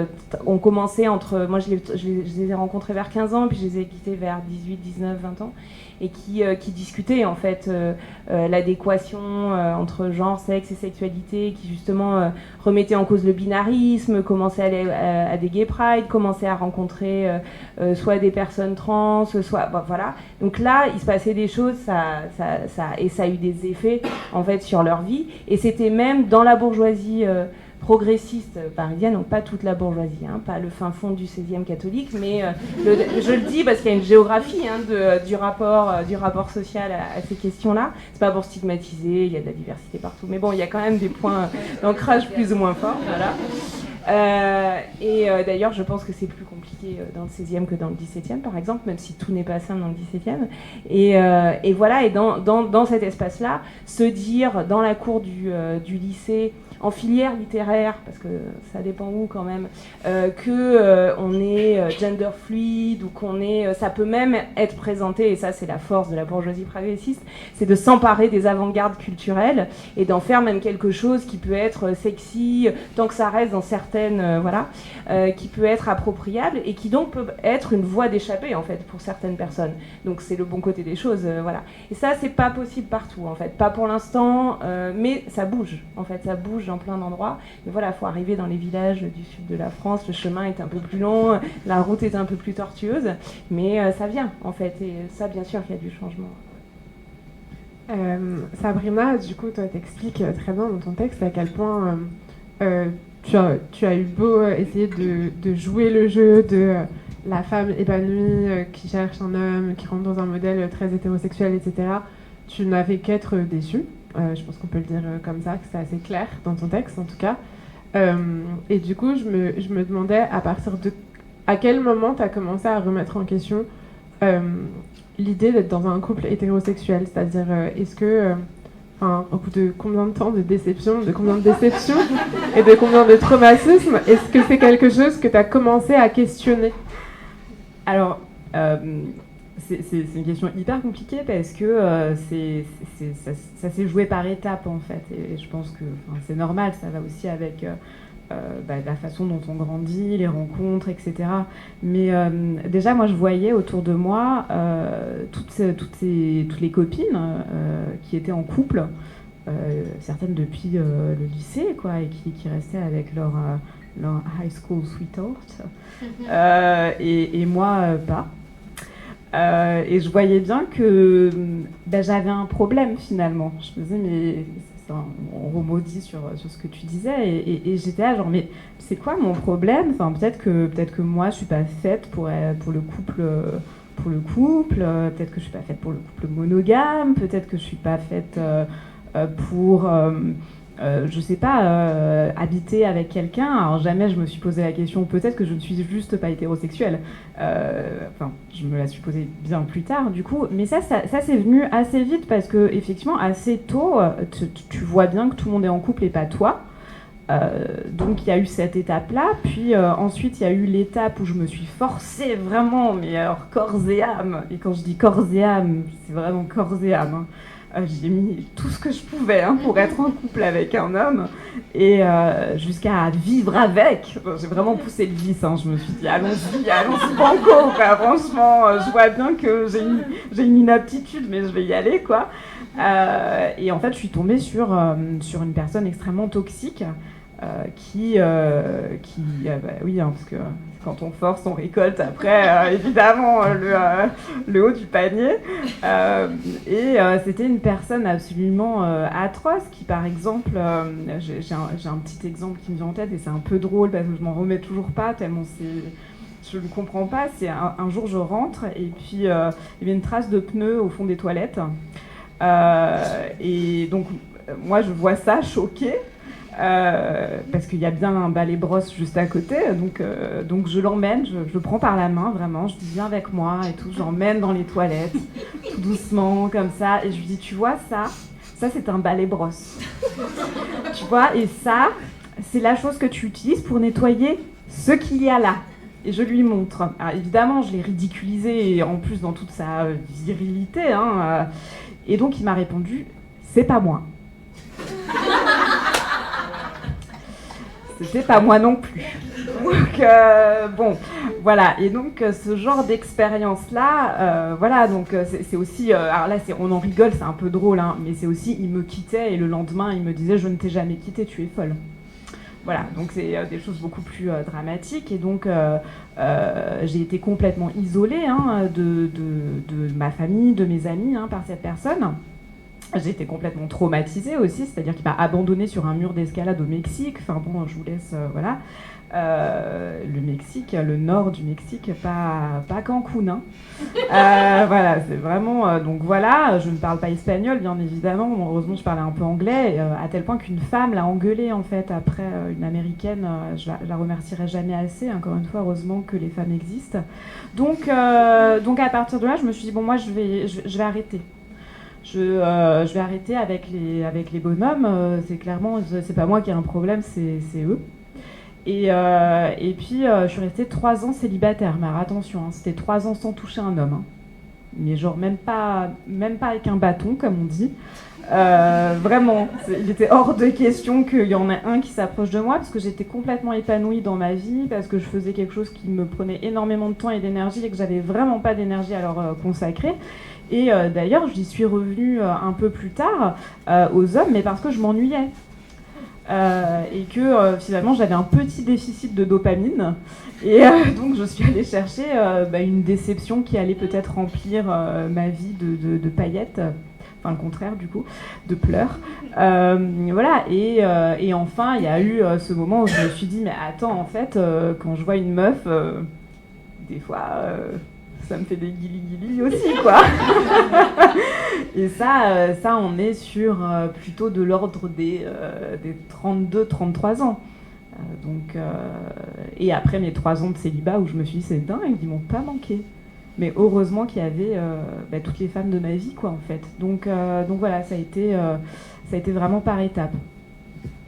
on commençait entre, moi je les ai rencontrés vers 15 ans, puis je les ai quittés vers 18, 19, 20 ans, et qui discutaient en fait l'adéquation entre genre, sexe et sexualité, qui justement remettaient en cause le binarisme, commençaient à aller à des gay pride, commençaient à rencontrer soit des personnes trans, soit voilà. Donc là, il se passait des choses, et ça a eu des effets en fait sur leur vie, et c'était même dans la bourgeoisie progressiste parisienne, donc pas toute la bourgeoisie, hein, pas le fin fond du 16e catholique, mais je le dis parce qu'il y a une géographie du rapport social à ces questions-là. C'est pas pour stigmatiser, il y a de la diversité partout, mais bon, il y a quand même des points d'ancrage plus ou moins forts, voilà. D'ailleurs, je pense que c'est plus compliqué dans le 16e que dans le 17e, par exemple, même si tout n'est pas simple dans le 17e. Et voilà, et dans cet espace-là, se dire dans la cour du lycée, en filière littéraire, parce que ça dépend où quand même, on est gender fluide, ou ça peut même être présenté, et ça c'est la force de la bourgeoisie progressiste, c'est de s'emparer des avant-gardes culturelles et d'en faire même quelque chose qui peut être sexy, tant que ça reste dans certaines, qui peut être appropriable, et qui donc peut être une voie d'échappée en fait pour certaines personnes. Donc c'est le bon côté des choses, voilà. Et ça c'est pas possible partout en fait, pas pour l'instant, mais ça bouge en fait, ça bouge dans plein d'endroits. Mais voilà, il faut arriver dans les villages du sud de la France, le chemin est un peu plus long, la route est un peu plus tortueuse, mais ça vient en fait, et ça bien sûr qu'il y a du changement. Sabrina, du coup, toi, t'expliques très bien dans ton texte à quel point tu as eu beau essayer de jouer le jeu de la femme épanouie qui cherche un homme, qui rentre dans un modèle très hétérosexuel, etc. Tu n'as fait qu'être déçue. Je pense qu'on peut le dire comme ça, que c'est assez clair dans ton texte, en tout cas. Et du coup, je me demandais à quel moment tu as commencé à remettre en question l'idée d'être dans un couple hétérosexuel, c'est-à-dire est-ce que, au bout de combien de temps de déception, et de combien de traumatisme, est-ce que c'est quelque chose que tu as commencé à questionner? Alors, c'est une question hyper compliquée parce que ça s'est joué par étapes en fait, et je pense que c'est normal, ça va aussi avec la façon dont on grandit, les rencontres, etc. Mais déjà, moi, je voyais autour de moi toutes les copines qui étaient en couple, certaines depuis le lycée, quoi, et qui restaient avec leur high school sweetheart, et moi, pas. Et je voyais bien que j'avais un problème finalement. Je me disais, mais on remaudit sur ce que tu disais, et j'étais là genre, mais c'est quoi mon problème? Peut-être que moi je suis pas faite pour le couple, peut-être que je suis pas faite pour le couple monogame, peut-être que je suis pas faite pour je sais pas, habiter avec quelqu'un. Alors jamais je me suis posé la question, peut-être que je ne suis juste pas hétérosexuelle. Je me la suis posée bien plus tard du coup. Mais ça c'est venu assez vite parce que effectivement assez tôt, tu vois bien que tout le monde est en couple et pas toi. Donc il y a eu cette étape-là, puis ensuite il y a eu l'étape où je me suis forcée vraiment, mais alors corps et âme. Et quand je dis corps et âme, c'est vraiment corps et âme, hein. J'ai mis tout ce que je pouvais pour être en couple avec un homme, et jusqu'à vivre avec. J'ai vraiment poussé le vice, hein. Je me suis dit allons-y banco, quoi. Franchement, je vois bien que j'ai une inaptitude, mais je vais y aller, quoi. Et en fait je suis tombée sur une personne extrêmement toxique qui oui, hein, parce que quand on force, on récolte après, évidemment, le haut du panier. Et c'était une personne absolument atroce qui, par exemple, j'ai un petit exemple qui me vient en tête, et c'est un peu drôle parce que je m'en remets toujours pas, tellement je ne comprends pas. C'est un jour, je rentre, et puis il y avait une trace de pneu au fond des toilettes. Et donc, moi, je vois ça, choquée. Parce qu'il y a bien un balai-brosse juste à côté, donc je l'emmène, je le prends par la main, vraiment, je dis viens avec moi et tout, je l'emmène dans les toilettes, tout doucement, comme ça, et je lui dis tu vois ça c'est un balai-brosse, tu vois, et ça, c'est la chose que tu utilises pour nettoyer ce qu'il y a là. Et je lui montre. Alors évidemment, je l'ai ridiculisé, et en plus dans toute sa virilité, hein, et donc il m'a répondu c'est pas moi. C'était pas moi non plus. Donc, bon, voilà. Et donc, ce genre d'expérience-là, voilà, donc c'est aussi... alors là, on en rigole, c'est un peu drôle, hein, mais c'est aussi, il me quittait, et le lendemain, il me disait « Je ne t'ai jamais quitté, tu es folle ». Voilà, donc c'est des choses beaucoup plus dramatiques. Et donc, j'ai été complètement isolée, hein, de ma famille, de mes amis, hein, par cette personne. J'ai été complètement traumatisée aussi, c'est-à-dire qu'il m'a abandonnée sur un mur d'escalade au Mexique. Enfin bon, je vous laisse, voilà. Le Mexique, le nord du Mexique, pas Cancun, hein. Voilà, c'est vraiment... donc voilà, je ne parle pas espagnol, bien évidemment. Bon, heureusement, je parlais un peu anglais, à tel point qu'une femme l'a engueulée, en fait, après une américaine. Je la remercierai jamais assez, encore une fois, heureusement que les femmes existent. Donc à partir de là, je me suis dit, bon, moi, je vais arrêter. Je vais arrêter avec les bonhommes. C'est clairement, c'est pas moi qui ai un problème, c'est eux. Et puis je suis restée 3 ans célibataire. Mais alors, attention, hein, c'était 3 ans sans toucher un homme, hein. Mais genre même pas avec un bâton, comme on dit. Vraiment, il était hors de question qu'il y en ait un qui s'approche de moi, parce que j'étais complètement épanouie dans ma vie, parce que je faisais quelque chose qui me prenait énormément de temps et d'énergie, et que j'avais vraiment pas d'énergie à leur consacrer. Et d'ailleurs, j'y suis revenue un peu plus tard aux hommes, mais parce que je m'ennuyais. Et que finalement, j'avais un petit déficit de dopamine. Et donc, je suis allée chercher une déception qui allait peut-être remplir ma vie de paillettes. enfin le contraire du coup, de pleurs. Voilà, et enfin il y a eu ce moment où je me suis dit mais attends, en fait quand je vois une meuf, des fois ça me fait des guili-guili aussi quoi. Et ça on est sur plutôt de l'ordre des 32-33 ans. Et après mes 3 ans de célibat où je me suis dit c'est dingue, ils m'ont pas manqué. Mais heureusement qu'il y avait toutes les femmes de ma vie, quoi, en fait. Donc voilà, ça a été vraiment par étapes.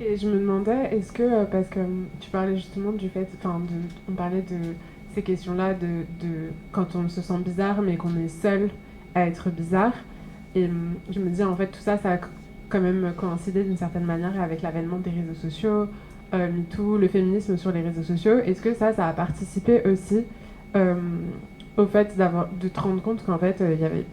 Et je me demandais, est-ce que, parce que tu parlais justement du fait, on parlait de ces questions-là, de quand on se sent bizarre, mais qu'on est seul à être bizarre. Et je me dis, en fait, tout ça, ça a quand même coïncidé d'une certaine manière avec l'avènement des réseaux sociaux, MeToo, le féminisme sur les réseaux sociaux. Est-ce que ça a participé aussi au fait de te rendre compte qu'en fait, il y avait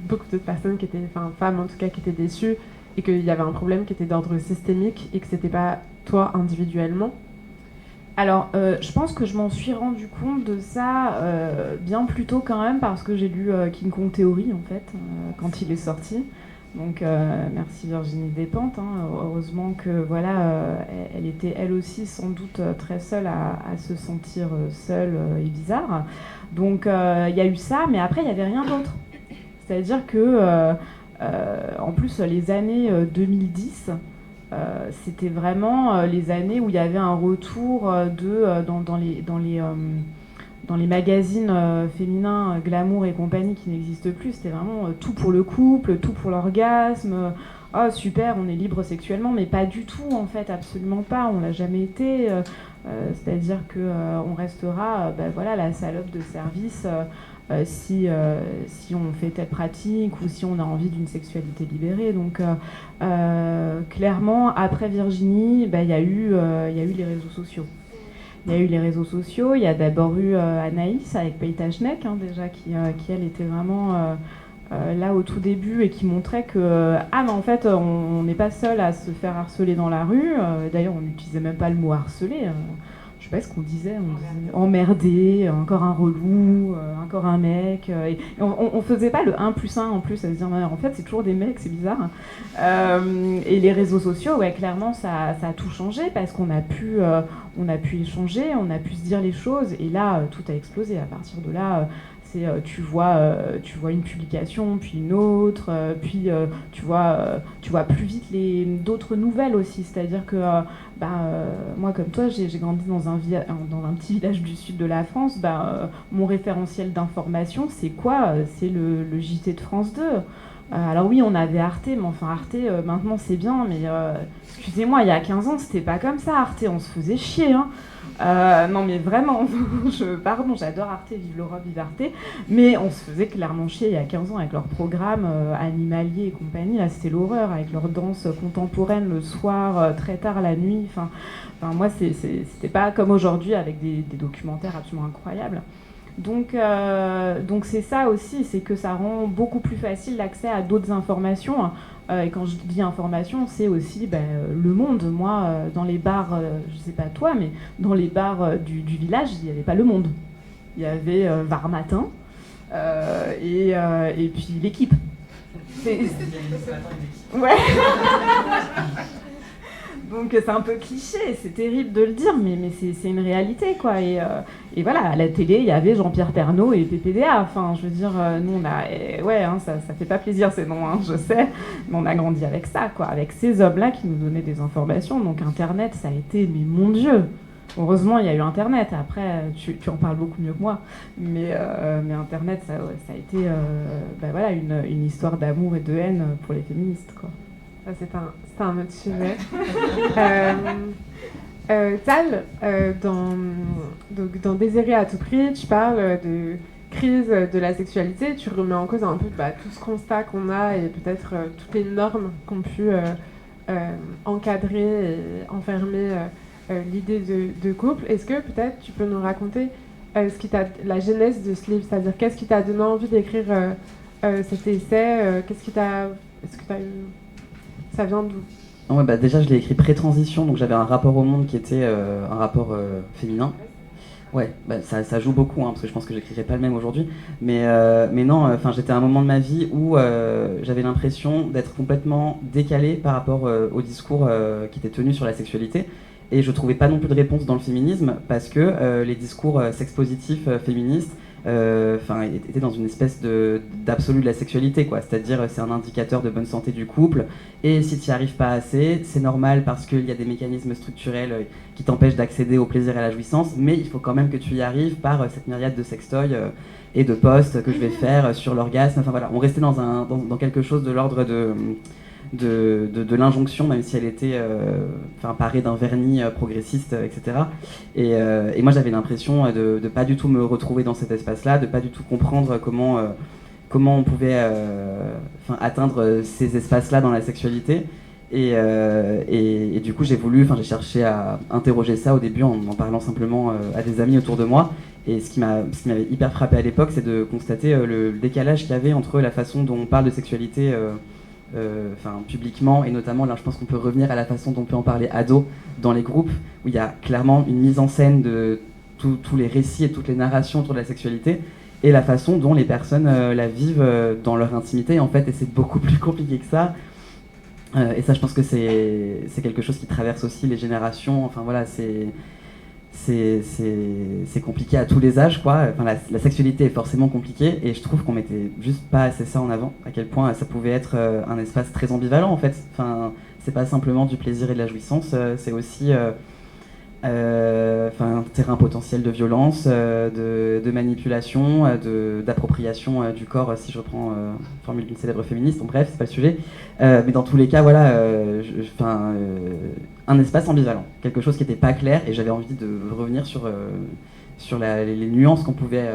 beaucoup d'autres personnes qui étaient, enfin femmes en tout cas, qui étaient déçues et qu'il y avait un problème qui était d'ordre systémique et que c'était pas toi individuellement? Alors, je pense que je m'en suis rendu compte de ça bien plus tôt quand même parce que j'ai lu King Kong Theory en fait quand il est sorti. Donc merci Virginie Despentes. Heureusement que voilà, elle était elle aussi sans doute très seule à se sentir seule et bizarre. Donc il y a eu ça, mais après il n'y avait rien d'autre. C'est-à-dire que en plus les années 2010. C'était vraiment les années où il y avait un retour dans les magazines féminins, Glamour et compagnie qui n'existent plus. C'était vraiment tout pour le couple, tout pour l'orgasme. Oh super, on est libre sexuellement, mais pas du tout en fait, absolument pas. On l'a jamais été. C'est-à-dire que on restera, voilà, la salope de service. Si on fait telle pratique ou si on a envie d'une sexualité libérée. Donc clairement, après Virginie, il y a eu les réseaux sociaux. Il y a eu les réseaux sociaux, il y a d'abord eu Anaïs avec Peita Schneck, déjà, qui elle était vraiment là au tout début et qui montrait que mais en fait on n'est pas seul à se faire harceler dans la rue. D'ailleurs on n'utilisait même pas le mot harceler. Je sais pas ce qu'on disait, on disait emmerdé, encore un relou, encore un mec. Et on faisait pas le 1+1 en plus, à se dire en fait c'est toujours des mecs, c'est bizarre. Et les réseaux sociaux, ouais, clairement ça a tout changé parce qu'on a pu échanger, on a pu se dire les choses et là tout a explosé. À partir de là, tu vois une publication, puis une autre, puis tu vois plus vite d'autres nouvelles aussi. C'est-à-dire que moi, comme toi, j'ai grandi dans un petit village du sud de la France. Mon référentiel d'information, c'est quoi? C'est le JT de France 2. Alors oui, on avait Arte, mais enfin Arte, maintenant c'est bien, mais excusez-moi, il y a 15 ans, c'était pas comme ça, Arte, on se faisait chier, hein. Non mais vraiment, pardon, j'adore Arte, vive l'Europe, vive Arte, mais on se faisait clairement chier il y a 15 ans avec leurs programmes animaliers et compagnie. Là c'était l'horreur, avec leurs danses contemporaines le soir, très tard la nuit. Enfin moi c'était pas comme aujourd'hui avec des documentaires absolument incroyables. Donc c'est ça aussi, c'est que ça rend beaucoup plus facile l'accès à d'autres informations. Et quand je dis information, c'est aussi le monde. Moi, dans les bars, je sais pas toi, mais dans les bars du village, il n'y avait pas Le Monde. Il y avait Var Matin et puis l'équipe. Ouais. Donc c'est un peu cliché, c'est terrible de le dire, mais c'est une réalité, quoi. Et voilà, à la télé, il y avait Jean-Pierre Pernaut et PPDA. Enfin, je veux dire, nous, on a... ça fait pas plaisir ces noms, je sais, mais on a grandi avec ça, quoi. Avec ces hommes-là qui nous donnaient des informations. Donc Internet, ça a été... Mais mon Dieu! Heureusement, il y a eu Internet. Après, tu en parles beaucoup mieux que moi. Mais Internet, ça a été voilà, une histoire d'amour et de haine pour les féministes, quoi. Ça, c'est un autre sujet. Tal, dans Désirer à tout prix, tu parles de crise de la sexualité. Tu remets en cause un peu tout ce constat qu'on a et peut-être toutes les normes qu'ont pu encadrer et enfermer l'idée de couple. Est-ce que peut-être tu peux nous raconter la genèse de ce livre, c'est-à-dire qu'est-ce qui t'a donné envie d'écrire cet essai, est-ce que t'as eu... Ça vient d'où? Déjà je l'ai écrit pré-transition, donc j'avais un rapport au monde qui était un rapport féminin. Ouais, bah, ça joue beaucoup, hein, parce que je pense que j'écrirais pas le même aujourd'hui. Mais non, j'étais à un moment de ma vie où j'avais l'impression d'être complètement décalé par rapport au discours qui était tenu sur la sexualité. Et je trouvais pas non plus de réponse dans le féminisme, parce que les discours sex-positifs féministes étaient dans une espèce d'absolu de la sexualité, quoi. C'est-à-dire, c'est un indicateur de bonne santé du couple, et si tu n'y arrives pas assez, c'est normal parce qu'il y a des mécanismes structurels qui t'empêchent d'accéder au plaisir et à la jouissance, mais il faut quand même que tu y arrives par cette myriade de sextoys et de posts que je vais faire sur l'orgasme. Enfin voilà, on restait dans quelque chose de l'ordre de l'injonction, même si elle était parée d'un vernis progressiste, etc. Et moi j'avais l'impression de pas du tout me retrouver dans cet espace-là, de pas du tout comprendre comment on pouvait atteindre ces espaces-là dans la sexualité. Et du coup j'ai cherché à interroger ça au début en parlant simplement à des amis autour de moi. Et ce qui m'avait hyper frappé à l'époque, c'est de constater le décalage qu'il y avait entre la façon dont on parle de sexualité publiquement, et notamment là je pense qu'on peut revenir à la façon dont on peut en parler ado dans les groupes, où il y a clairement une mise en scène de tous les récits et toutes les narrations autour de la sexualité, et la façon dont les personnes la vivent dans leur intimité en fait, et c'est beaucoup plus compliqué que ça. Et ça je pense que c'est quelque chose qui traverse aussi les générations. Enfin voilà, c'est compliqué à tous les âges, quoi. La sexualité est forcément compliquée, et je trouve qu'on mettait juste pas assez ça en avant, à quel point ça pouvait être un espace très ambivalent en fait. C'est pas simplement du plaisir et de la jouissance, c'est aussi un terrain potentiel de violence, de manipulation, d'appropriation du corps, si je reprends la formule d'une célèbre féministe. Bon, bref, c'est pas le sujet. Mais dans tous les cas, voilà, un espace ambivalent, quelque chose qui n'était pas clair, et j'avais envie de revenir sur les nuances qu'on pouvait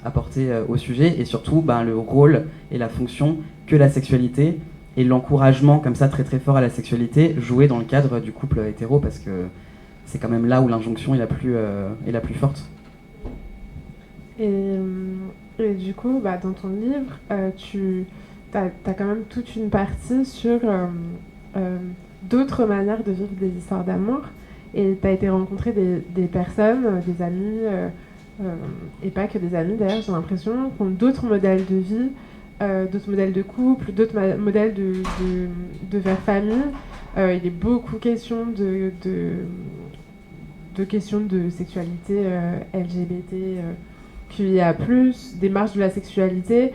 apporter au sujet, et surtout le rôle et la fonction que la sexualité et l'encouragement comme ça très très fort à la sexualité jouaient dans le cadre du couple hétéro, parce que c'est quand même là où l'injonction est la plus forte. Et du coup, dans ton livre, tu as quand même toute une partie sur d'autres manières de vivre des histoires d'amour. Et tu as été rencontrer des personnes, des amis, et pas que des amis d'ailleurs, j'ai l'impression, qui ont d'autres modèles de vie, d'autres modèles de couple, d'autres modèles de vers famille. Il est beaucoup question de questions de sexualité LGBT, QIA+, des marches de la sexualité.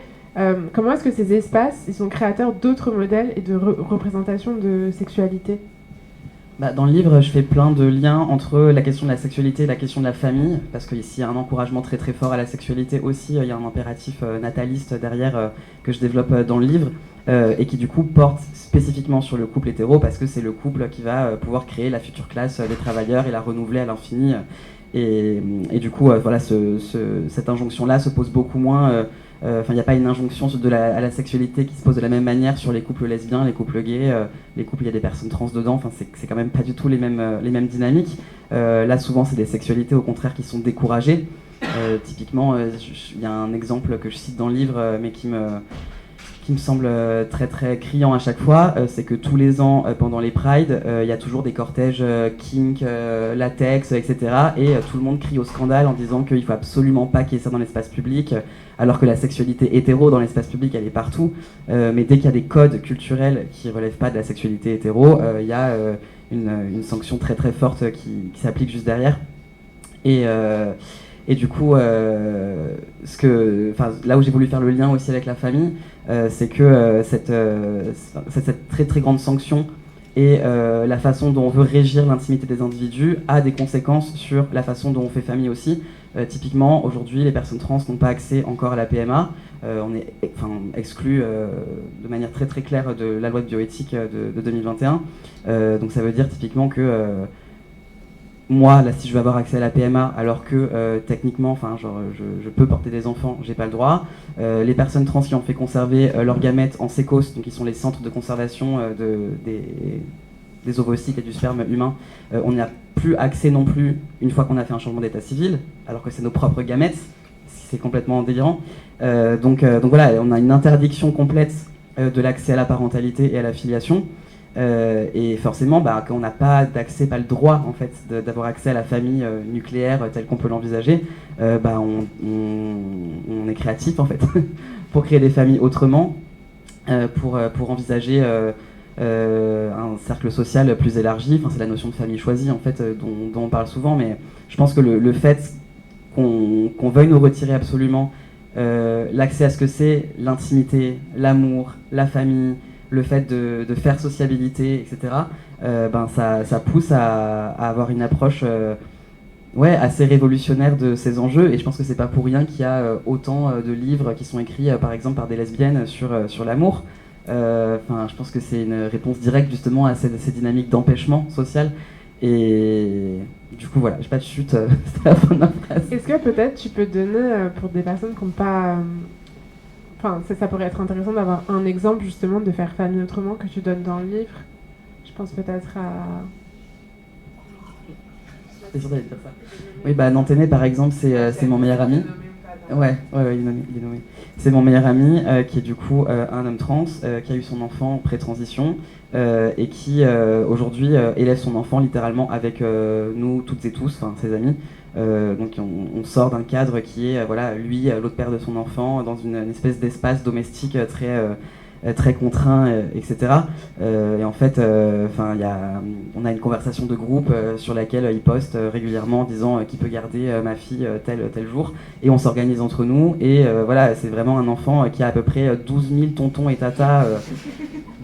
Comment est-ce que ces espaces, ils sont créateurs d'autres modèles et de représentation de sexualité ? Dans le livre, je fais plein de liens entre la question de la sexualité et la question de la famille, parce qu'ici, il y a un encouragement très très fort à la sexualité aussi. Il y a un impératif nataliste derrière que je développe dans le livre, et qui du coup porte spécifiquement sur le couple hétéro, parce que c'est le couple qui va pouvoir créer la future classe des travailleurs et la renouveler à l'infini. Et du coup, cette injonction-là se pose beaucoup moins. Il n'y a pas une injonction à la sexualité qui se pose de la même manière sur les couples lesbiens, les couples gays, les couples, il y a des personnes trans dedans. C'est quand même pas du tout les mêmes dynamiques. Là, souvent, c'est des sexualités au contraire qui sont découragées. Typiquement, il y a un exemple que je cite dans le livre, mais qui me semble très très criant à chaque fois, c'est que tous les ans, pendant les Prides, il y a toujours des cortèges kink, latex, etc. Et tout le monde crie au scandale en disant qu'il ne faut absolument pas qu'il y ait ça dans l'espace public, alors que la sexualité hétéro dans l'espace public, elle est partout. Mais dès qu'il y a des codes culturels qui ne relèvent pas de la sexualité hétéro, il y a une sanction très très forte qui s'applique juste derrière. Et du coup, là où j'ai voulu faire le lien aussi avec la famille, c'est que cette très très grande sanction et la façon dont on veut régir l'intimité des individus a des conséquences sur la façon dont on fait famille aussi. Typiquement, aujourd'hui, les personnes trans n'ont pas accès encore à la PMA. On est exclu de manière très très claire de la loi de bioéthique de 2021. Donc ça veut dire typiquement que moi, là, si je veux avoir accès à la PMA, alors que techniquement, je peux porter des enfants, j'ai pas le droit. Les personnes trans qui ont fait conserver leurs gamètes en sécos, donc qui sont les centres de conservation des ovocytes et du sperme humain, on n'y a plus accès non plus une fois qu'on a fait un changement d'état civil, alors que c'est nos propres gamètes. C'est complètement délirant. Donc voilà, on a une interdiction complète de l'accès à la parentalité et à la filiation. Et forcément, quand on n'a pas d'accès, pas le droit en fait d'avoir accès à la famille nucléaire telle qu'on peut l'envisager, on est créatif en fait pour créer des familles autrement, pour envisager un cercle social plus élargi. Enfin, c'est la notion de famille choisie en fait dont on parle souvent, mais je pense que le fait qu'on veuille nous retirer absolument l'accès à ce que c'est l'intimité, l'amour, la famille, le fait de faire sociabilité, etc., ça pousse à avoir une approche assez révolutionnaire de ces enjeux. Et je pense que c'est pas pour rien qu'il y a autant de livres qui sont écrits, par exemple, par des lesbiennes sur l'amour. Je pense que c'est une réponse directe justement à ces dynamiques d'empêchement social. Et du coup, voilà, j'ai pas de chute, c'était la fin de ma phrase. Est-ce que peut-être tu peux donner, pour des personnes qui n'ont pas... ça pourrait être intéressant d'avoir un exemple justement de faire famille autrement que tu donnes dans le livre. Je pense peut-être à... C'est sûr d'aller dire ça. Oui, Nanténé par exemple, c'est mon meilleur ami. Ouais, il est nommé. C'est mon meilleur ami qui est du coup un homme trans qui a eu son enfant pré-transition et qui aujourd'hui élève son enfant littéralement avec nous toutes et tous, ses amis. Donc on sort d'un cadre qui est lui, l'autre père de son enfant, dans une espèce d'espace domestique très contraint, etc. Et en fait, on a une conversation de groupe sur laquelle il poste régulièrement en disant qui peut garder ma fille tel jour. Et on s'organise entre nous. Et c'est vraiment un enfant qui a à peu près 12 000 tontons et tatas,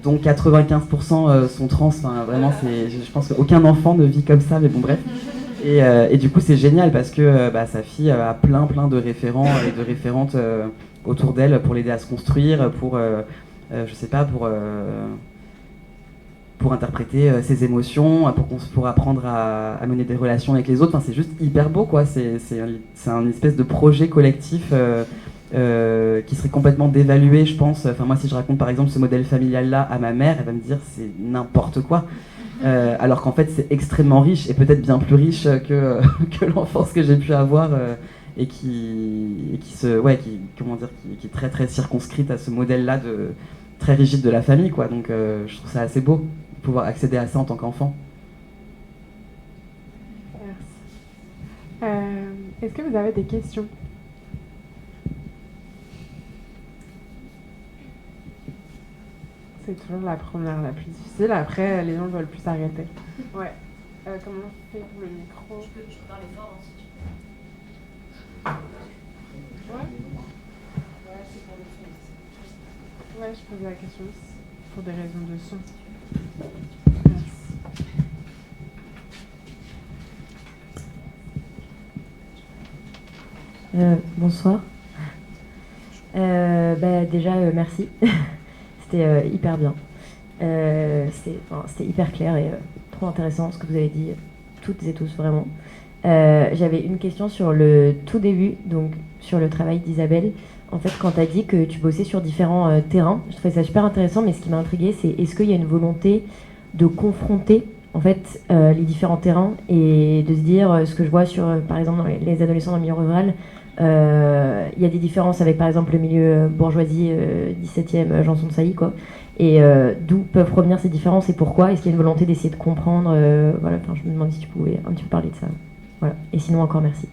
dont 95% sont trans. Vraiment, je pense qu'aucun enfant ne vit comme ça, mais bon, bref. Et du coup, c'est génial parce que sa fille a plein de référents et de référentes autour d'elle pour l'aider à se construire, pour interpréter ses émotions, pour apprendre à mener des relations avec les autres. C'est juste hyper beau, quoi. C'est un espèce de projet collectif qui serait complètement dévalué, je pense. Moi, si je raconte par exemple ce modèle familial-là à ma mère, elle va me dire c'est n'importe quoi. Alors qu'en fait, c'est extrêmement riche et peut-être bien plus riche que l'enfance que j'ai pu avoir. Et qui est très très circonscrite à ce modèle-là très rigide de la famille, quoi. Donc je trouve ça assez beau de pouvoir accéder à ça en tant qu'enfant. Merci. Est-ce que vous avez des questions ? C'est toujours la première la plus difficile. Après, les gens veulent plus s'arrêter. Ouais. Comment on fait pour le micro ? Je peux parler fort si tu veux. Ouais. Ouais, je posais la question pour des raisons de son. Merci. Bonsoir. Déjà, merci. C'était hyper bien. C'était hyper clair et trop intéressant ce que vous avez dit, toutes et tous, vraiment. J'avais une question sur le tout début, donc sur le travail d'Isabelle. En fait, quand tu as dit que tu bossais sur différents terrains, je trouvais ça super intéressant, mais ce qui m'a intriguée, c'est est-ce qu'il y a une volonté de confronter en fait, les différents terrains et de se dire ce que je vois sur, par exemple, dans les adolescents dans le milieu rural, il y a des différences avec, par exemple, le milieu bourgeoisie 17e, Janson de Sailly, quoi. Et d'où peuvent provenir ces différences et pourquoi ? Est-ce qu'il y a une volonté d'essayer de comprendre je me demande si tu pouvais un petit peu parler de ça. Voilà. Et sinon, encore merci.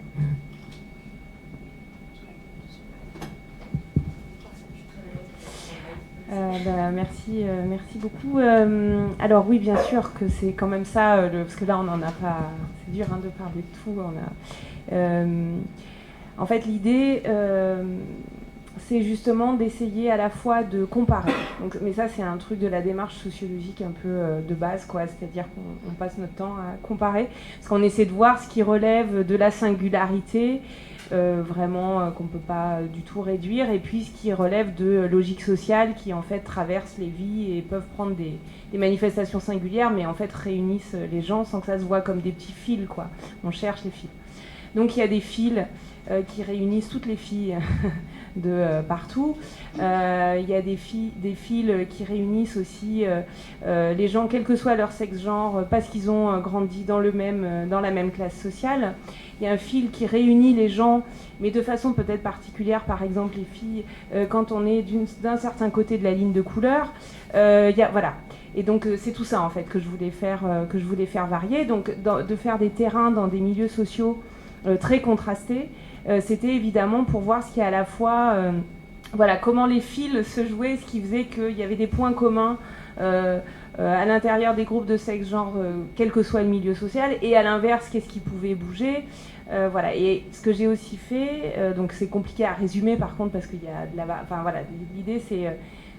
Merci beaucoup. Alors oui, bien sûr que c'est quand même ça, parce que là on n'en a pas, c'est dur de parler de tout. En fait, l'idée, c'est justement d'essayer à la fois de comparer. Donc, mais ça, c'est un truc de la démarche sociologique un peu de base, quoi. C'est-à-dire qu'on passe notre temps à comparer, parce qu'on essaie de voir ce qui relève de la singularité, vraiment qu'on ne peut pas du tout réduire, et puis ce qui relève de logiques sociales qui en fait traversent les vies et peuvent prendre des manifestations singulières, mais en fait réunissent les gens sans que ça se voit comme des petits fils, quoi. On cherche les fils. Donc il y a des fils qui réunissent toutes les filles de partout. Il y a des fils qui réunissent aussi les gens, quel que soit leur sexe, genre, parce qu'ils ont grandi dans la même classe sociale. Il y a un fil qui réunit les gens, mais de façon peut-être particulière, par exemple les filles, quand on est d'un certain côté de la ligne de couleur. Voilà. Et donc c'est tout ça en fait que je voulais faire varier. Donc de faire des terrains dans des milieux sociaux très contrastés, c'était évidemment pour voir ce qui est à la fois voilà, comment les fils se jouaient, ce qui faisait qu'il y avait des points communs à l'intérieur des groupes de sexe genre, quel que soit le milieu social, et à l'inverse, qu'est-ce qui pouvait bouger. Voilà. Et ce que j'ai aussi fait, donc c'est compliqué à résumer par contre, parce qu'il y a de la... Enfin voilà, l'idée c'est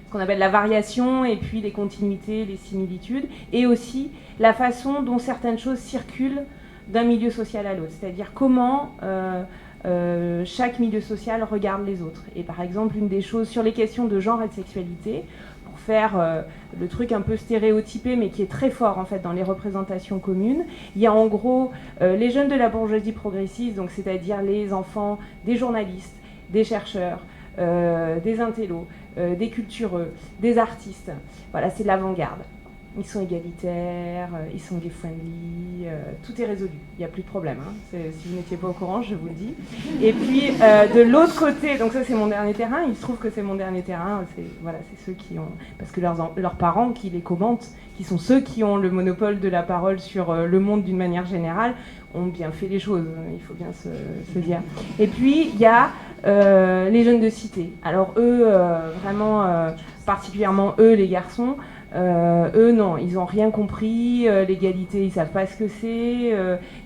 ce qu'on appelle la variation, et puis les continuités, les similitudes, et aussi la façon dont certaines choses circulent d'un milieu social à l'autre. C'est-à-dire comment... chaque milieu social regarde les autres. Et par exemple, une des choses sur les questions de genre et de sexualité, pour faire le truc un peu stéréotypé, mais qui est très fort en fait dans les représentations communes, il y a en gros les jeunes de la bourgeoisie progressiste, donc c'est-à-dire les enfants des journalistes, des chercheurs, des intellos, des cultureux, des artistes. Voilà, c'est l'avant-garde. Ils sont égalitaires, ils sont gay-friendly, tout est résolu, il n'y a plus de problème. Hein. Si vous n'étiez pas au courant, je vous le dis. Et puis, de l'autre côté, donc ça c'est mon dernier terrain, il se trouve que c'est mon dernier terrain, voilà, c'est ceux qui ont... Parce que leurs parents qui les commentent, qui sont ceux qui ont le monopole de la parole sur le monde d'une manière générale, ont bien fait les choses, il faut bien se dire. Et puis, il y a les jeunes de cité. Alors eux, vraiment, particulièrement eux, les garçons, eux non, ils n'ont rien compris, l'égalité, ils savent pas ce que c'est,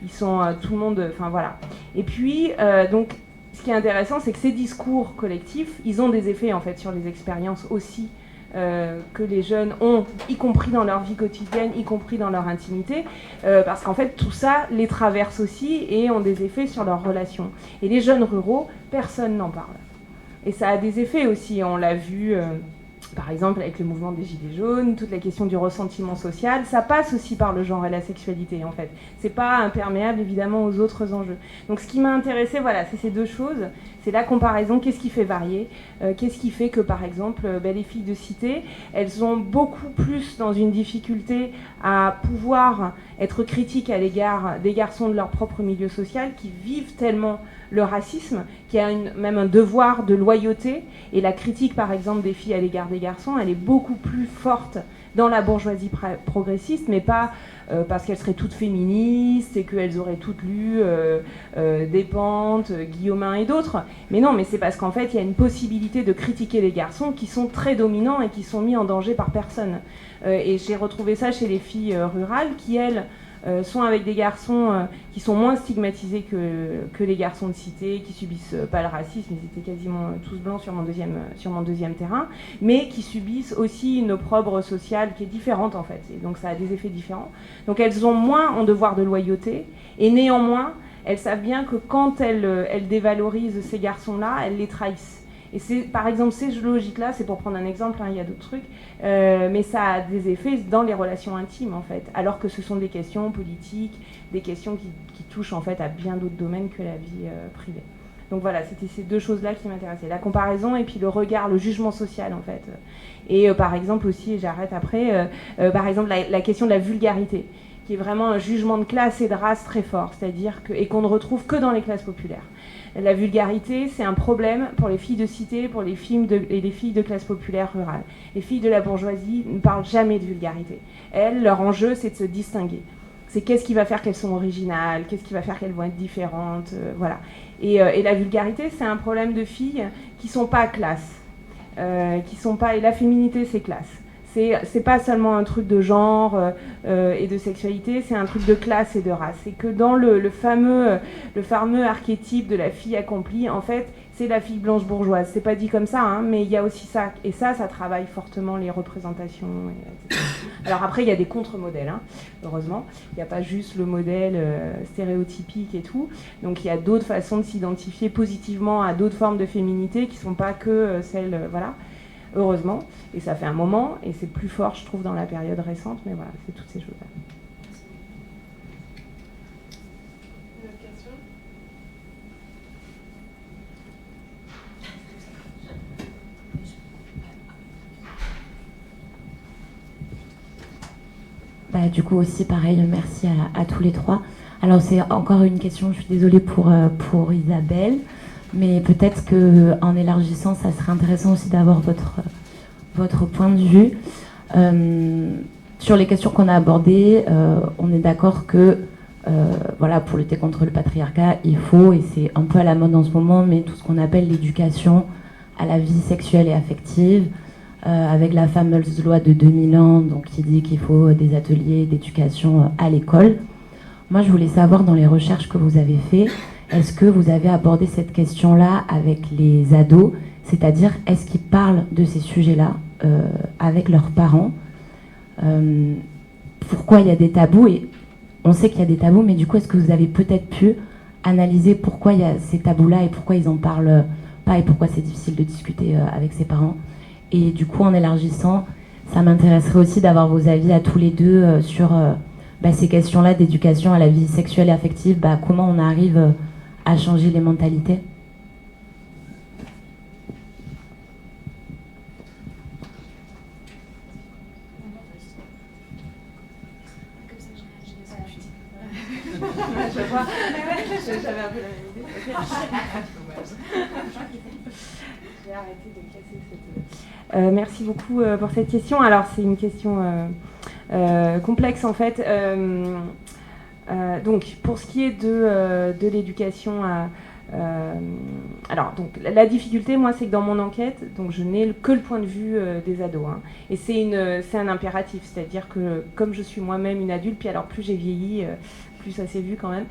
ils sont tout le monde, enfin voilà. Et puis donc ce qui est intéressant, c'est que ces discours collectifs, ils ont des effets en fait sur les expériences aussi que les jeunes ont, y compris dans leur vie quotidienne, y compris dans leur intimité, parce qu'en fait tout ça les traverse aussi et ont des effets sur leurs relations. Et les jeunes ruraux, personne n'en parle. Et ça a des effets aussi, on l'a vu... Par exemple, avec le mouvement des Gilets jaunes, toute la question du ressentiment social, ça passe aussi par le genre et la sexualité, en fait. C'est pas imperméable, évidemment, aux autres enjeux. Donc, ce qui m'a intéressé, voilà, c'est ces deux choses. C'est la comparaison, qu'est-ce qui fait varier, qu'est-ce qui fait que, par exemple, les filles de cité, elles ont beaucoup plus dans une difficulté à pouvoir être critiques à l'égard des garçons de leur propre milieu social, qui vivent tellement le racisme, qui a même un devoir de loyauté, et la critique par exemple des filles à l'égard des garçons, elle est beaucoup plus forte dans la bourgeoisie progressiste, mais pas parce qu'elles seraient toutes féministes et qu'elles auraient toutes lu Despentes, Guillaumin et d'autres, mais non, mais c'est parce qu'en fait il y a une possibilité de critiquer les garçons qui sont très dominants et qui sont mis en danger par personne. Et j'ai retrouvé ça chez les filles rurales qui, elles, sont avec des garçons qui sont moins stigmatisés que les garçons de cité, qui subissent pas le racisme, ils étaient quasiment tous blancs sur mon deuxième terrain, mais qui subissent aussi une opprobre sociale qui est différente en fait, et donc ça a des effets différents. Donc elles ont moins un devoir de loyauté, et néanmoins, elles savent bien que quand elles dévalorisent ces garçons-là, elles les trahissent. Et c'est, par exemple, ces logiques-là, c'est pour prendre un exemple, hein, il y a d'autres trucs, mais ça a des effets dans les relations intimes, en fait, alors que ce sont des questions politiques, des questions qui touchent, en fait, à bien d'autres domaines que la vie privée. Donc voilà, c'était ces deux choses-là qui m'intéressaient, la comparaison et puis le regard, le jugement social, en fait. Et par exemple aussi, et j'arrête après, par exemple, la question de la vulgarité, qui est vraiment un jugement de classe et de race très fort, c'est-à-dire et qu'on ne retrouve que dans les classes populaires. La vulgarité, c'est un problème pour les filles de cité, pour les filles de classe populaire rurale. Les filles de la bourgeoisie ne parlent jamais de vulgarité. Elles, leur enjeu, c'est de se distinguer. C'est qu'est-ce qui va faire qu'elles sont originales, qu'est-ce qui va faire qu'elles vont être différentes, voilà. Et la vulgarité, c'est un problème de filles qui sont pas classe, et la féminité, c'est classe. C'est pas seulement un truc de genre et de sexualité, c'est un truc de classe et de race. C'est que dans le fameux archétype de la fille accomplie, en fait, c'est la fille blanche bourgeoise. C'est pas dit comme ça, hein, mais il y a aussi ça. Et ça travaille fortement les représentations, etc. Alors après, il y a des contre-modèles, hein, heureusement. Il n'y a pas juste le modèle stéréotypique et tout. Donc il y a d'autres façons de s'identifier positivement à d'autres formes de féminité qui sont pas que celles, voilà. Heureusement, et ça fait un moment, et c'est plus fort, je trouve, dans la période récente, mais voilà, c'est toutes ces choses-là. Une autre question ? Du coup aussi, pareil, merci à tous les trois. Alors c'est encore une question, je suis désolée pour Isabelle, mais peut-être qu'en élargissant, ça serait intéressant aussi d'avoir votre point de vue. sur les questions qu'on a abordées, on est d'accord que voilà, pour lutter contre le patriarcat, il faut, et c'est un peu à la mode en ce moment, mais tout ce qu'on appelle l'éducation à la vie sexuelle et affective, avec la fameuse loi de 2001, donc qui dit qu'il faut des ateliers d'éducation à l'école. Moi, je voulais savoir, dans les recherches que vous avez faites, est-ce que vous avez abordé cette question-là avec les ados, c'est-à-dire est-ce qu'ils parlent de ces sujets-là avec leurs parents? Pourquoi il y a des tabous? Et on sait qu'il y a des tabous, mais du coup, est-ce que vous avez peut-être pu analyser pourquoi il y a ces tabous-là et pourquoi ils en parlent pas et pourquoi c'est difficile de discuter avec ses parents? Et du coup, en élargissant, ça m'intéresserait aussi d'avoir vos avis à tous les deux sur ces questions-là d'éducation à la vie sexuelle et affective, comment on arrive à changer les mentalités. Je vois. J'avais un peu la même idée. Je vais arrêter de casser cette... merci beaucoup pour cette question. Alors, c'est une question complexe, en fait. Donc, pour ce qui est de l'éducation alors, donc, la difficulté, moi, c'est que dans mon enquête, donc, je n'ai que le point de vue des ados. Hein, et c'est un impératif. C'est-à-dire que, comme je suis moi-même une adulte, puis alors plus j'ai vieilli... plus ça s'est vu quand même.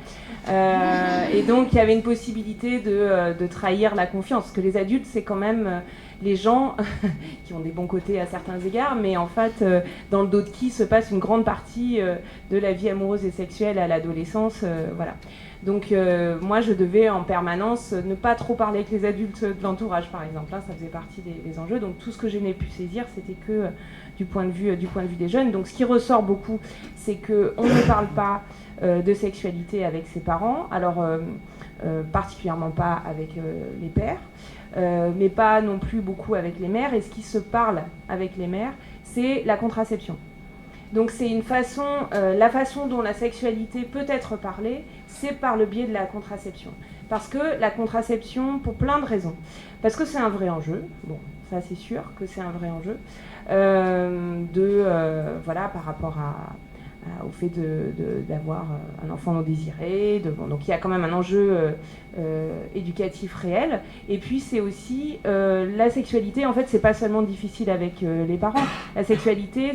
Et donc, il y avait une possibilité de trahir la confiance. Parce que les adultes, c'est quand même les gens qui ont des bons côtés à certains égards, mais en fait, dans le dos de qui se passe une grande partie de la vie amoureuse et sexuelle à l'adolescence. Voilà. Donc, moi, je devais en permanence ne pas trop parler avec les adultes de l'entourage, par exemple. Hein, ça faisait partie des enjeux. Donc, tout ce que je n'ai pu saisir, c'était que du point de vue des jeunes. Donc, ce qui ressort beaucoup, c'est qu'on ne parle pas de sexualité avec ses parents, alors particulièrement pas avec les pères, mais pas non plus beaucoup avec les mères. Et ce qui se parle avec les mères, c'est la contraception. Donc c'est une façon, la façon dont la sexualité peut être parlée, c'est par le biais de la contraception. Parce que la contraception, pour plein de raisons. Parce que c'est un vrai enjeu, bon, ça c'est sûr que c'est un vrai enjeu, voilà, par rapport au fait d'avoir un enfant non désiré. Donc il y a quand même un enjeu éducatif réel. Et puis c'est aussi la sexualité, en fait, c'est pas seulement difficile avec les parents. La sexualité,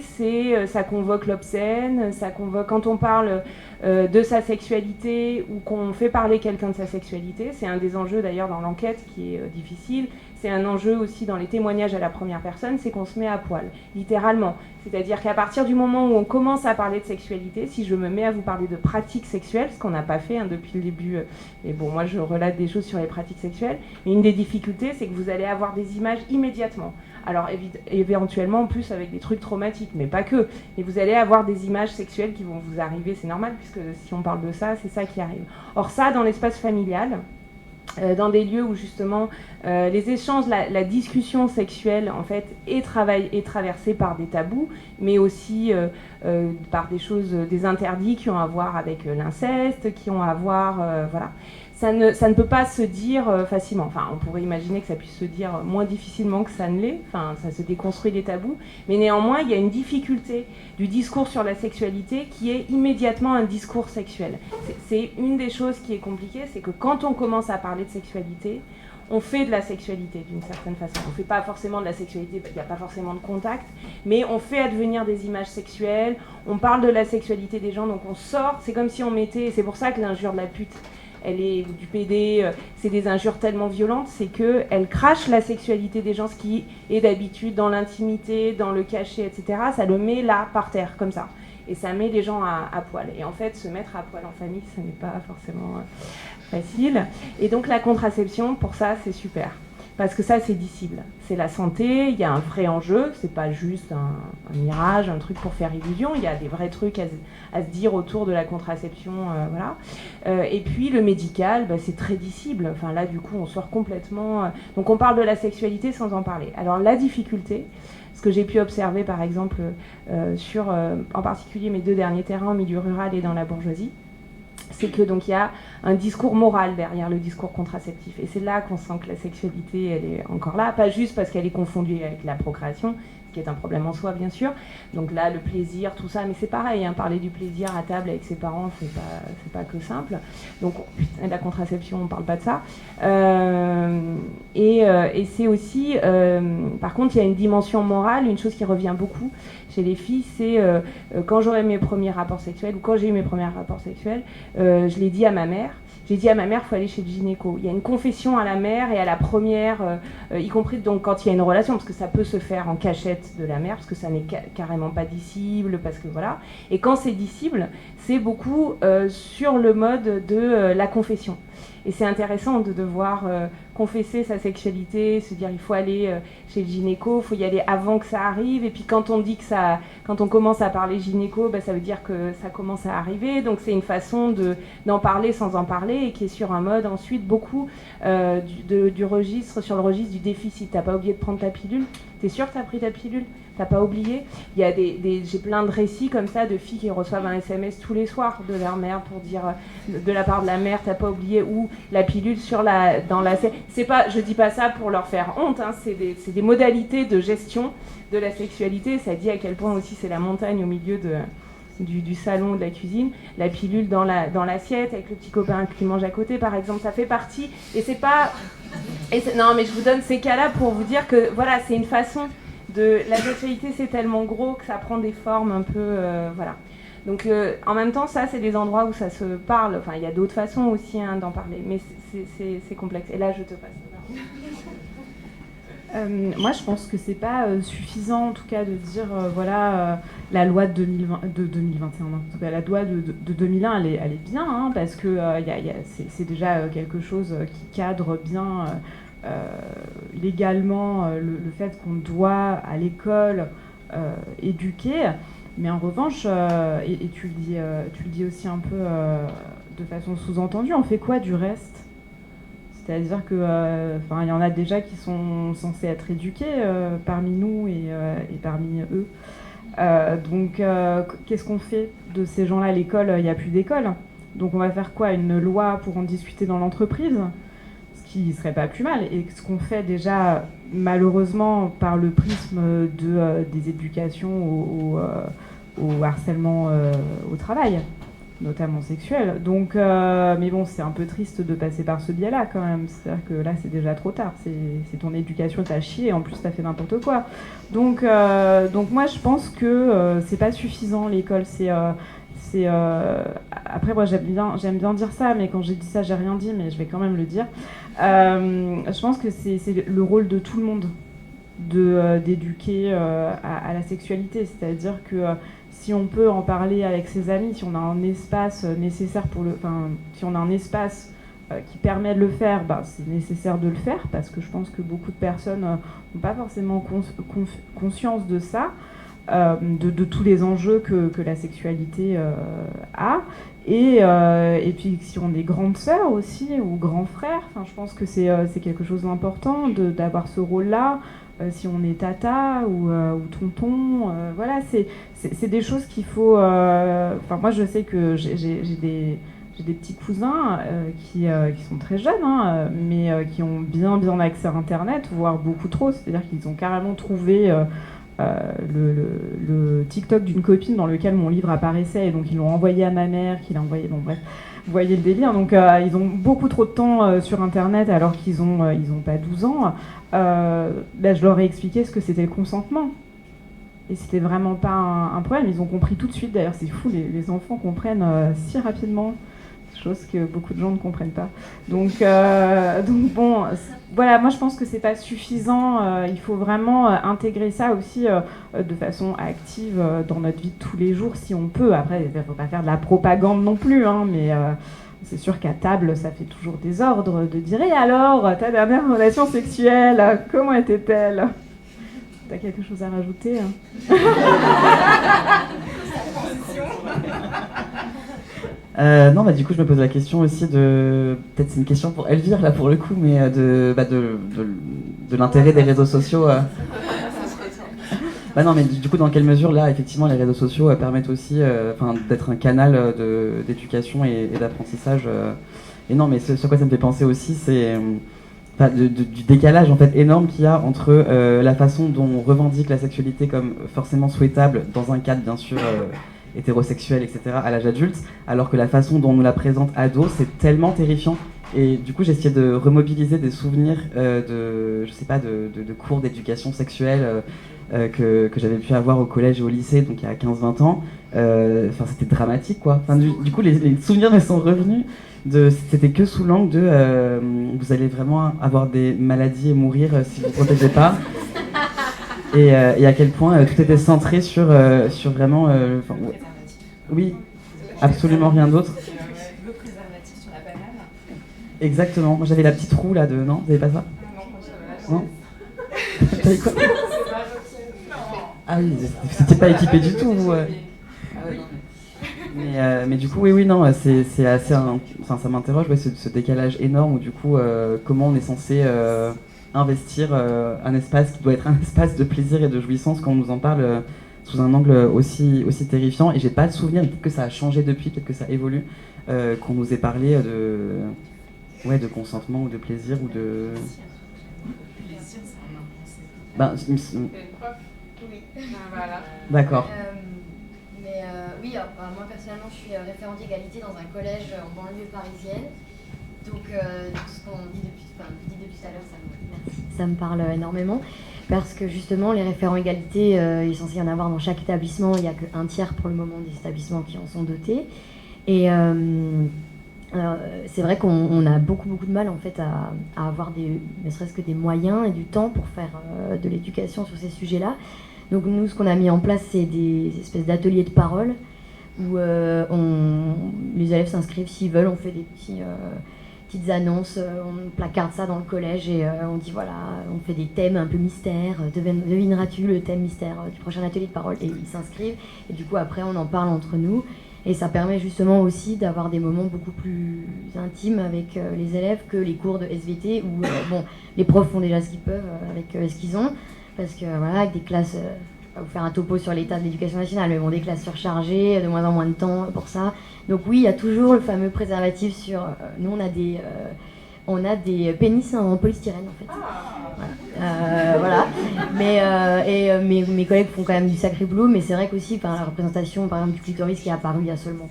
ça convoque l'obscène, ça convoque, quand on parle de sa sexualité ou qu'on fait parler quelqu'un de sa sexualité, c'est un des enjeux d'ailleurs dans l'enquête qui est difficile. C'est un enjeu aussi dans les témoignages à la première personne, c'est qu'on se met à poil, littéralement. C'est-à-dire qu'à partir du moment où on commence à parler de sexualité, si je me mets à vous parler de pratiques sexuelles, ce qu'on n'a pas fait depuis le début, et bon, moi je relate des choses sur les pratiques sexuelles, mais une des difficultés, c'est que vous allez avoir des images immédiatement. Alors éventuellement en plus avec des trucs traumatiques, mais pas que. Et vous allez avoir des images sexuelles qui vont vous arriver, c'est normal, puisque si on parle de ça, c'est ça qui arrive. Or ça, dans l'espace familial, dans des lieux où justement les échanges, la discussion sexuelle en fait est traversée par des tabous, mais aussi par des choses, des interdits qui ont à voir avec l'inceste, qui ont à voir, voilà. Ça ne peut pas se dire facilement. Enfin, on pourrait imaginer que ça puisse se dire moins difficilement que ça ne l'est. Enfin, ça se déconstruit les tabous. Mais néanmoins, il y a une difficulté du discours sur la sexualité qui est immédiatement un discours sexuel. C'est une des choses qui est compliquée, c'est que quand on commence à parler de sexualité, on fait de la sexualité d'une certaine façon. On ne fait pas forcément de la sexualité, il n'y a pas forcément de contact, mais on fait advenir des images sexuelles, on parle de la sexualité des gens, donc on sort, c'est comme si on mettait, c'est pour ça que l'injure de la pute, du PD, c'est des injures tellement violentes, c'est qu'elle crache la sexualité des gens, ce qui est d'habitude dans l'intimité, dans le cachet, etc. Ça le met là, par terre, comme ça. Et ça met les gens à poil. Et en fait, se mettre à poil en famille, ce n'est pas forcément facile. Et donc la contraception, pour ça, c'est super. Parce que ça, c'est dissible. C'est la santé, il y a un vrai enjeu, c'est pas juste un mirage, un truc pour faire illusion, il y a des vrais trucs à se dire autour de la contraception, voilà. Et puis le médical, c'est très dissible. Enfin là, du coup, on sort complètement... donc on parle de la sexualité sans en parler. Alors la difficulté, ce que j'ai pu observer par exemple sur, en particulier mes 2 derniers terrains en milieu rural et dans la bourgeoisie, c'est que donc il y a un discours moral derrière le discours contraceptif. Et c'est là qu'on sent que la sexualité, elle est encore là, pas juste parce qu'elle est confondue avec la procréation, qui est un problème en soi, bien sûr. Donc là, le plaisir, tout ça, mais c'est pareil, hein, parler du plaisir à table avec ses parents, c'est pas que simple. Donc, la contraception, on parle pas de ça. Et c'est aussi, par contre, il y a une dimension morale, une chose qui revient beaucoup chez les filles, c'est quand j'aurai mes premiers rapports sexuels, ou quand j'ai eu mes premiers rapports sexuels, je l'ai dit à ma mère. J'ai dit à ma mère, il faut aller chez le gynéco. Il y a une confession à la mère et à la première, y compris donc quand il y a une relation, parce que ça peut se faire en cachette de la mère, parce que ça n'est carrément pas dissible, parce que voilà. Et quand c'est dissible, c'est beaucoup sur le mode de la confession. Et c'est intéressant de devoir confesser sa sexualité, se dire il faut aller chez le gynéco, il faut y aller avant que ça arrive. Et puis quand on dit que quand on commence à parler gynéco, bah, ça veut dire que ça commence à arriver. Donc c'est une façon d'en parler sans en parler et qui est sur un mode ensuite beaucoup du registre, sur le registre du déficit. T'as pas oublié de prendre ta pilule? T'es sûr que t'as pris ta pilule? T'as pas oublié? Il y a j'ai plein de récits comme ça de filles qui reçoivent un SMS tous les soirs de leur mère pour dire de la part de la mère, t'as pas oublié, ou la pilule dans la... C'est pas, je dis pas ça pour leur faire honte, hein, c'est des modalités de gestion de la sexualité. Ça dit à quel point aussi c'est la montagne au milieu du salon, de la cuisine. La pilule dans l'assiette avec le petit copain qui mange à côté, par exemple, ça fait partie. Et c'est pas... non, mais je vous donne ces cas-là pour vous dire que voilà, c'est une façon la sexualité, c'est tellement gros que ça prend des formes un peu... voilà. Donc en même temps, ça, c'est des endroits où ça se parle. Enfin, il y a d'autres façons aussi d'en parler, mais c'est complexe. Et là, je te passe. Moi, je pense que c'est pas suffisant, en tout cas, de dire la loi de 2021. En tout cas, la loi de 2001, elle est bien, hein, parce que c'est déjà quelque chose qui cadre bien légalement le fait qu'on doit à l'école éduquer. Mais en revanche, et tu le dis aussi un peu de façon sous-entendue, on fait quoi du reste? C'est-à-dire que, il y en a déjà qui sont censés être éduqués parmi nous et parmi eux. Donc, qu'est-ce qu'on fait de ces gens-là? L'école, il n'y a plus d'école. Donc, on va faire quoi? Une loi pour en discuter dans l'entreprise? Ce qui serait pas plus mal. Et ce qu'on fait déjà, malheureusement, par le prisme des éducations au harcèlement au travail, notamment sexuel. Donc, mais bon, c'est un peu triste de passer par ce biais-là quand même. C'est-à-dire que là, c'est déjà trop tard. C'est ton éducation, t'as chié, et en plus, t'as fait n'importe quoi. Donc moi, je pense que c'est pas suffisant, l'école. Après, moi, j'aime bien dire ça, mais quand j'ai dit ça, j'ai rien dit, mais je vais quand même le dire. Je pense que c'est le rôle de tout le monde d'éduquer à la sexualité. C'est-à-dire que si on peut en parler avec ses amis, si on a un espace nécessaire si on a un espace qui permet de le faire, c'est nécessaire de le faire, parce que je pense que beaucoup de personnes n'ont pas forcément conscience de ça, de tous les enjeux que la sexualité a. Et puis si on est grande sœur aussi, ou grand frère, je pense que c'est quelque chose d'important d'avoir ce rôle-là. Si on est tata ou tonton, voilà, c'est des choses qu'il faut... moi, je sais que j'ai des petits cousins qui sont très jeunes, mais qui ont bien accès à Internet, voire beaucoup trop. C'est-à-dire qu'ils ont carrément trouvé le TikTok d'une copine dans lequel mon livre apparaissait, et donc ils l'ont envoyé à ma mère, qui l'a envoyé... Bon, bref, vous voyez le délire. Donc ils ont beaucoup trop de temps sur Internet alors qu'ils ont pas 12 ans. Là, je leur ai expliqué ce que c'était le consentement. Et c'était vraiment pas un problème. Ils ont compris tout de suite. D'ailleurs, c'est fou, les enfants comprennent si rapidement, chose que beaucoup de gens ne comprennent pas. Donc bon, voilà, moi je pense que c'est pas suffisant. Il faut vraiment intégrer ça aussi de façon active dans notre vie de tous les jours, si on peut. Après, il ne faut pas faire de la propagande non plus, mais c'est sûr qu'à table, ça fait toujours désordre de dire « Et alors, ta dernière relation sexuelle, comment était-elle » T'as quelque chose à rajouter, Non, du coup, je me pose la question aussi peut-être c'est une question pour Elvire, là, pour le coup, mais de l'intérêt des réseaux sociaux. Non, mais du coup, dans quelle mesure, là, effectivement, les réseaux sociaux permettent aussi d'être un canal d'éducation et d'apprentissage. Et non, mais ce quoi ça me fait penser aussi, c'est... du décalage en fait énorme qu'il y a entre la façon dont on revendique la sexualité comme forcément souhaitable dans un cadre bien sûr hétérosexuel, etc. à l'âge adulte, alors que la façon dont on nous la présente ado, c'est tellement terrifiant. Et du coup, j'ai essayé de remobiliser des souvenirs de cours d'éducation sexuelle que j'avais pu avoir au collège et au lycée, donc il y a 15-20 ans. Enfin, c'était dramatique, quoi. Enfin, du coup, les souvenirs me sont revenus. C'était que sous l'angle de vous allez vraiment avoir des maladies et mourir si vous ne protégez pas. Et à quel point tout était centré sur vraiment... oui, absolument rien d'autre. Le préservatif sur la banane. Exactement. Moi, j'avais la petite roue là de... Non, vous n'avez pas ça? Non. T'avais quoi? Ah oui, c'était pas équipé du tout, vous. Mais du coup, oui, non, c'est assez... Enfin, ça m'interroge, ouais, ce décalage énorme où du coup, comment on est censé investir un espace qui doit être un espace de plaisir et de jouissance quand on nous en parle sous un angle aussi terrifiant. Et j'ai pas de souvenir, peut-être que ça a changé depuis, peut-être que ça évolue, qu'on nous ait parlé de consentement ou de plaisir ou de... Plaisir, c'est un impensé. Ben, Oui. Voilà. D'accord. Oui, alors, moi personnellement je suis référente égalité dans un collège en banlieue parisienne. Donc tout ce qu'on dit depuis tout à l'heure, ça me parle énormément. Parce que justement les référents égalité, il est censé y en avoir dans chaque établissement. Il n'y a qu'un tiers pour le moment des établissements qui en sont dotés. Et c'est vrai qu'on a beaucoup de mal en fait à avoir ne serait-ce que des moyens et du temps pour faire de l'éducation sur ces sujets-là. Donc nous, ce qu'on a mis en place, c'est des espèces d'ateliers de parole où les élèves s'inscrivent s'ils veulent. On fait des petites annonces, on placarde ça dans le collège et on dit voilà, on fait des thèmes un peu mystères. Devineras-tu le thème mystère du prochain atelier de parole? Et ils s'inscrivent et du coup après on en parle entre nous. Et ça permet justement aussi d'avoir des moments beaucoup plus intimes avec les élèves que les cours de SVT où les profs font déjà ce qu'ils peuvent avec ce qu'ils ont. Parce que voilà, avec des classes, je ne vais pas vous faire un topo sur l'état de l'éducation nationale, mais bon, des classes surchargées, de moins en moins de temps pour ça. Donc oui, il y a toujours le fameux préservatif sur... nous, on a des pénis en polystyrène, en fait. Voilà. Mes collègues font quand même du sacré boulot, mais c'est vrai qu'aussi, la représentation, par exemple, du clitoris qui est apparu il y a seulement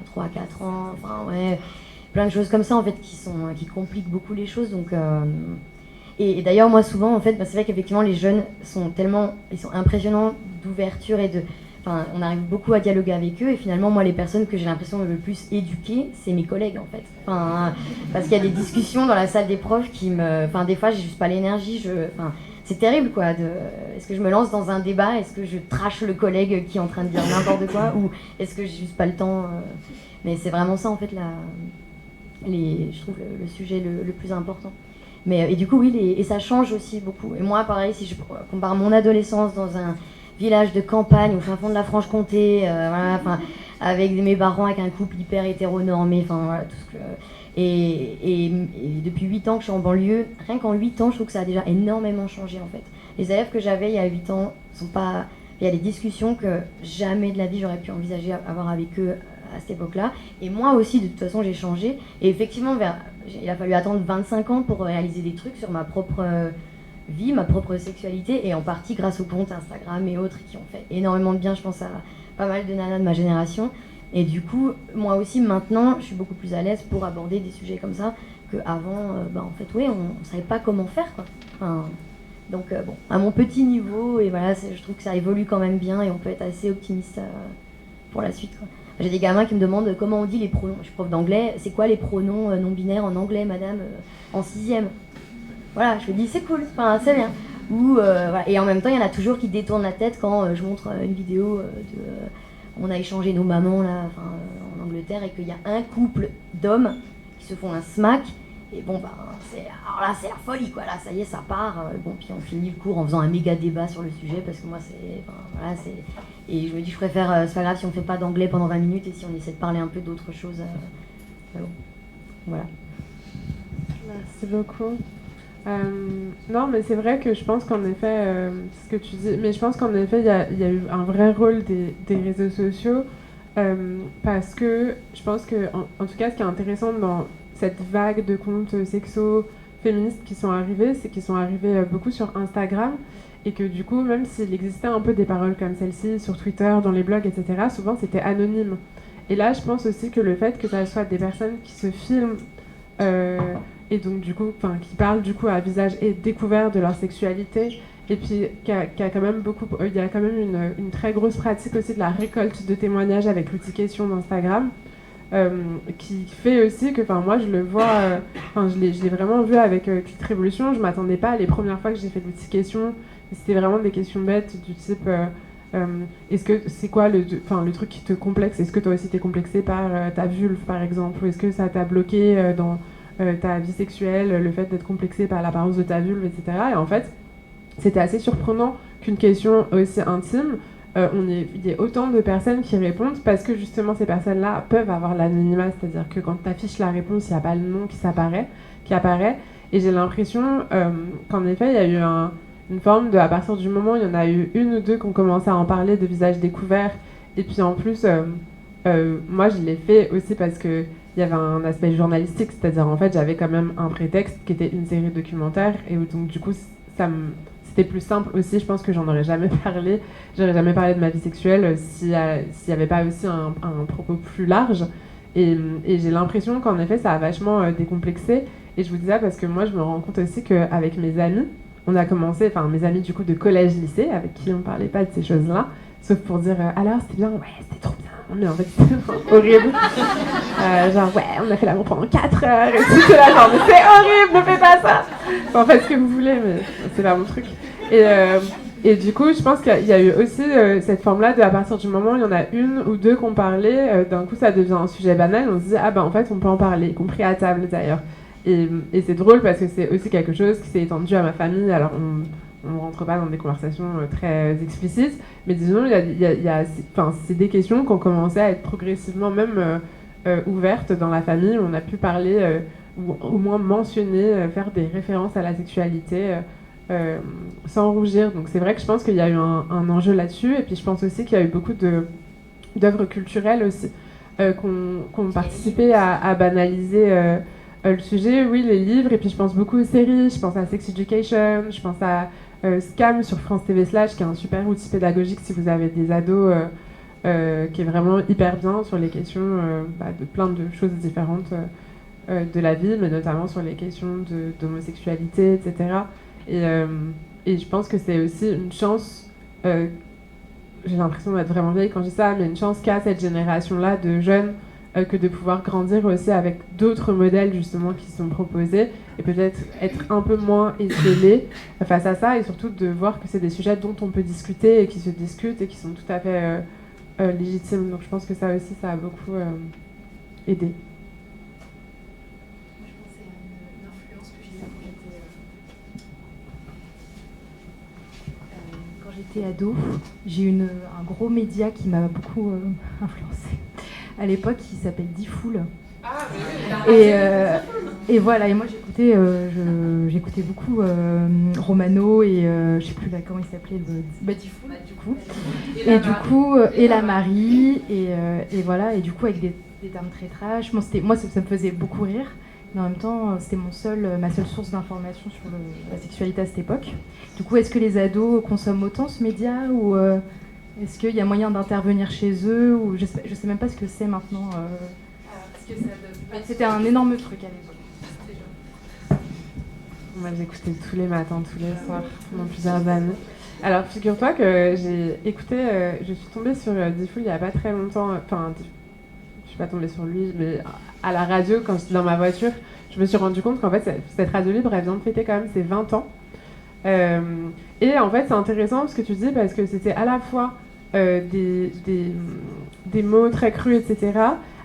3 à 4 ans, enfin, ouais, plein de choses comme ça, en fait, qui compliquent beaucoup les choses, donc... Et d'ailleurs, moi, souvent, en fait, c'est vrai qu'effectivement, les jeunes sont impressionnants d'ouverture et on arrive beaucoup à dialoguer avec eux. Et finalement, moi, les personnes que j'ai l'impression de le plus éduquer, c'est mes collègues, en fait. Parce qu'il y a des discussions dans la salle des profs qui des fois, j'ai juste pas l'énergie. C'est terrible, quoi. Est-ce que je me lance dans un débat? Est-ce que je trash le collègue qui est en train de dire n'importe quoi? Ou est-ce que j'ai juste pas le temps? Mais c'est vraiment ça, en fait, je trouve le sujet le plus important. Et du coup, oui, et ça change aussi beaucoup. Et moi, pareil, si je compare mon adolescence dans un village de campagne au fin fond de la Franche-Comté, avec mes parents, avec un couple hyper hétéronormé, tout ce que... Et depuis 8 ans que je suis en banlieue, rien qu'en 8 ans, je trouve que ça a déjà énormément changé, en fait. Les élèves que j'avais il y a 8 ans sont pas... Il y a des discussions que jamais de la vie j'aurais pu envisager avoir avec eux à cette époque-là. Et moi aussi, de toute façon, j'ai changé. Et effectivement, il a fallu attendre 25 ans pour réaliser des trucs sur ma propre vie, ma propre sexualité, et en partie grâce aux comptes Instagram et autres qui ont fait énormément de bien, je pense, à pas mal de nanas de ma génération. Et du coup, moi aussi, maintenant, je suis beaucoup plus à l'aise pour aborder des sujets comme ça qu'avant, en fait, oui, on savait pas comment faire, quoi. Donc, à mon petit niveau, et voilà, je trouve que ça évolue quand même bien et on peut être assez optimiste pour la suite, quoi. J'ai des gamins qui me demandent comment on dit les pronoms. Je suis prof d'anglais. C'est quoi les pronoms non binaires en anglais, madame, en 6e? Voilà, je me dis c'est cool, c'est bien. Voilà. Et en même temps, il y en a toujours qui détournent la tête quand je montre une vidéo on a échangé nos mamans là, en Angleterre et qu'il y a un couple d'hommes qui se font un smack. Et alors là, c'est la folie, quoi. Là, ça y est, ça part. Puis on finit le cours en faisant un méga débat sur le sujet parce que moi, et je me dis, je préfère, c'est pas grave si on fait pas d'anglais pendant 20 minutes et si on essaie de parler un peu d'autres choses. Voilà. Merci beaucoup. Non, mais c'est vrai que je pense qu'en effet, ce que tu dis, mais je pense qu'en effet, il y a eu un vrai rôle des réseaux sociaux parce que je pense que, en tout cas, ce qui est intéressant dans cette vague de comptes sexos féministes qui sont arrivées, c'est qu'ils sont arrivés beaucoup sur Instagram, et que du coup, même s'il existait un peu des paroles comme celle-ci sur Twitter, dans les blogs, etc., souvent c'était anonyme. Et là, je pense aussi que le fait que ça soit des personnes qui se filment, et donc du coup, qui parlent du coup à visage et découvert de leur sexualité, et puis il y a quand même une très grosse pratique aussi de la récolte de témoignages avec l'outil question d'Instagram, qui fait aussi que, moi je le vois, je l'ai vraiment vu avec Clit Révolution. Je m'attendais pas les premières fois que j'ai fait l'outil question, c'était vraiment des questions bêtes du type est-ce que c'est quoi le truc qui te complexe, est-ce que toi aussi t'es complexé par ta vulve par exemple, ou est-ce que ça t'a bloqué dans ta vie sexuelle, le fait d'être complexé par l'apparence de ta vulve, etc. Et en fait c'était assez surprenant qu'une question aussi intime, il y ait autant de personnes qui répondent, parce que justement ces personnes-là peuvent avoir l'anonymat, c'est-à-dire que quand tu affiches la réponse, il n'y a pas le nom qui apparaît. Et j'ai l'impression qu'en effet, il y a eu une forme de, à partir du moment où il y en a eu une ou deux qui ont commencé à en parler de visage découvert, et puis en plus, moi je l'ai fait aussi parce que il y avait un aspect journalistique, c'est-à-dire en fait j'avais quand même un prétexte qui était une série documentaire, et donc du coup c'était plus simple aussi. Je pense que j'aurais jamais parlé de ma vie sexuelle s'il n'y avait pas aussi un propos plus large. Et j'ai l'impression qu'en effet, ça a vachement décomplexé. Et je vous dis ça parce que moi, je me rends compte aussi qu'avec mes amis, on a commencé, mes amis du coup de collège-lycée, avec qui on parlait pas de ces choses-là, sauf pour dire alors c'était bien, ouais, c'était trop bien. Mais en fait, c'était horrible. On a fait l'amour pendant 4 heures, et tout, c'est là, genre, mais c'est horrible, ne faites pas ça. Enfin, faites ce que vous voulez, mais c'est pas mon truc. Et du coup, je pense qu'il y a eu aussi cette forme-là de, à partir du moment où il y en a une ou deux qui ont parlé, d'un coup, ça devient un sujet banal. On se dit, en fait, on peut en parler, y compris à table d'ailleurs. Et c'est drôle parce que c'est aussi quelque chose qui s'est étendu à ma famille. Alors, on ne rentre pas dans des conversations très explicites, mais disons, c'est des questions qui ont commencé à être progressivement même ouvertes dans la famille, où on a pu parler, ou au moins mentionner, faire des références à la sexualité sans rougir. Donc c'est vrai que je pense qu'il y a eu un enjeu là-dessus, et puis je pense aussi qu'il y a eu beaucoup d'œuvres culturelles aussi qui ont participé à banaliser le sujet. Oui, les livres, et puis je pense beaucoup aux séries, je pense à Sex Education, je pense à Scam sur France TV /, qui est un super outil pédagogique si vous avez des ados, qui est vraiment hyper bien sur les questions de plein de choses différentes de la vie, mais notamment sur les questions d'homosexualité, etc. Et je pense que c'est aussi une chance, j'ai l'impression d'être vraiment vieille quand je dis ça, mais une chance qu'a cette génération-là de jeunes, que de pouvoir grandir aussi avec d'autres modèles justement qui sont proposés, et peut-être être un peu moins isolé face à ça, et surtout de voir que c'est des sujets dont on peut discuter et qui se discutent et qui sont tout à fait légitimes. Donc je pense que ça aussi, ça a beaucoup aidé. Je pensais à une influence que j'ai eue quand j'étais ado. J'ai eu un gros média qui m'a beaucoup influencée à l'époque, qui s'appelle Diffoul. Et voilà, et moi j'écoutais beaucoup Romano, et je sais plus comment il s'appelait, Diffoul du coup. Et du coup, et la Marie, et voilà, et du coup avec des termes très trash. Moi ça me faisait beaucoup rire, mais en même temps c'était ma seule source d'information sur la sexualité à cette époque. Du coup, est-ce que les ados consomment autant ce média, ou est-ce qu'il y a moyen d'intervenir chez eux, ou je sais même pas ce que c'est maintenant. C'était un énorme truc à l'époque. Moi, j'écoutais tous les matins, tous les soirs, pendant plusieurs années. Alors, figure-toi que j'ai écouté, je suis tombée sur Diffoul il n'y a pas très longtemps. Enfin, je suis pas tombée sur lui, mais à la radio, quand j'étais dans ma voiture, je me suis rendu compte qu'en fait, cette radio libre, elle vient de fêter quand même ses 20 ans. Et en fait, c'est intéressant ce que tu dis, parce que c'était à la fois des mots très crus, etc.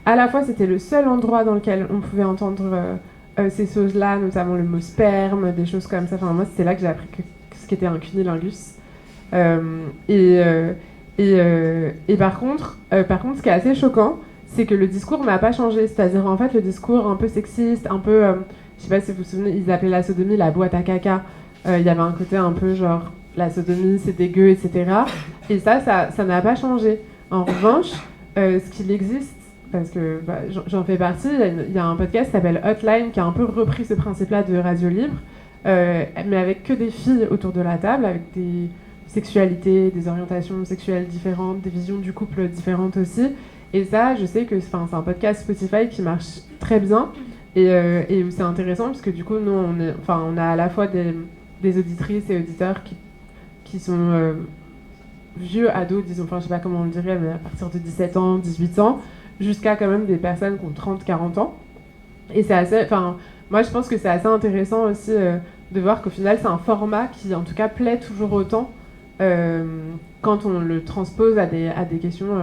À la fois, c'était le seul endroit dans lequel on pouvait entendre ces choses-là, notamment le mot sperme, des choses comme ça. Enfin, moi, c'était là que j'ai appris ce qu'était un cunilingus. Et par contre, ce qui est assez choquant, c'est que le discours n'a pas changé. C'est-à-dire, en fait, le discours un peu sexiste, un peu... je sais pas si vous vous souvenez, ils appelaient la sodomie la boîte à caca. Il y avait un côté un peu genre, la sodomie, c'est dégueu, etc. Et ça n'a pas changé. En revanche, ce qu'il existe parce que j'en fais partie. Il y a un podcast qui s'appelle Hotline qui a un peu repris ce principe-là de Radio Libre, mais avec que des filles autour de la table, avec des sexualités, des orientations sexuelles différentes, des visions du couple différentes aussi. Et ça, je sais que c'est un podcast Spotify qui marche très bien et c'est intéressant parce que du coup, nous, on a à la fois des auditrices et auditeurs qui sont vieux ados, disons, enfin je sais pas comment on le dirait, mais à partir de 17 ans, 18 ans, jusqu'à quand même des personnes qui ont 30, 40 ans. Et c'est assez, enfin, moi je pense que c'est assez intéressant aussi de voir qu'au final c'est un format qui en tout cas plaît toujours autant quand on le transpose à des questions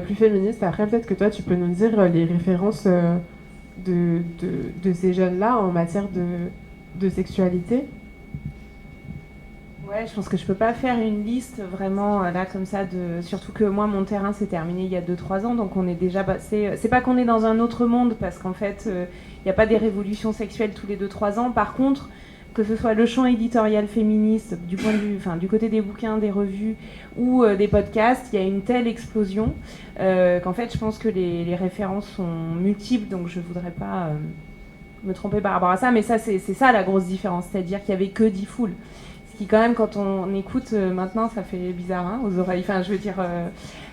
plus féministes. Après peut-être que toi tu peux nous dire les références de ces jeunes-là en matière de sexualité. Ouais, je pense que je peux pas faire une liste vraiment là comme ça surtout que moi mon terrain s'est terminé il y a 2-3 ans, donc on est déjà passé. C'est pas qu'on est dans un autre monde parce qu'en fait il n'y a pas des révolutions sexuelles tous les 2-3 ans. Par contre, que ce soit le champ éditorial féministe du point de vue, enfin du côté des bouquins, des revues ou des podcasts, il y a une telle explosion qu'en fait je pense que les références sont multiples, donc je voudrais pas me tromper par rapport à ça, mais ça c'est ça la grosse différence, c'est-à-dire qu'il y avait que 10 foules. Qui quand même quand on écoute maintenant ça fait bizarre aux oreilles, enfin je veux dire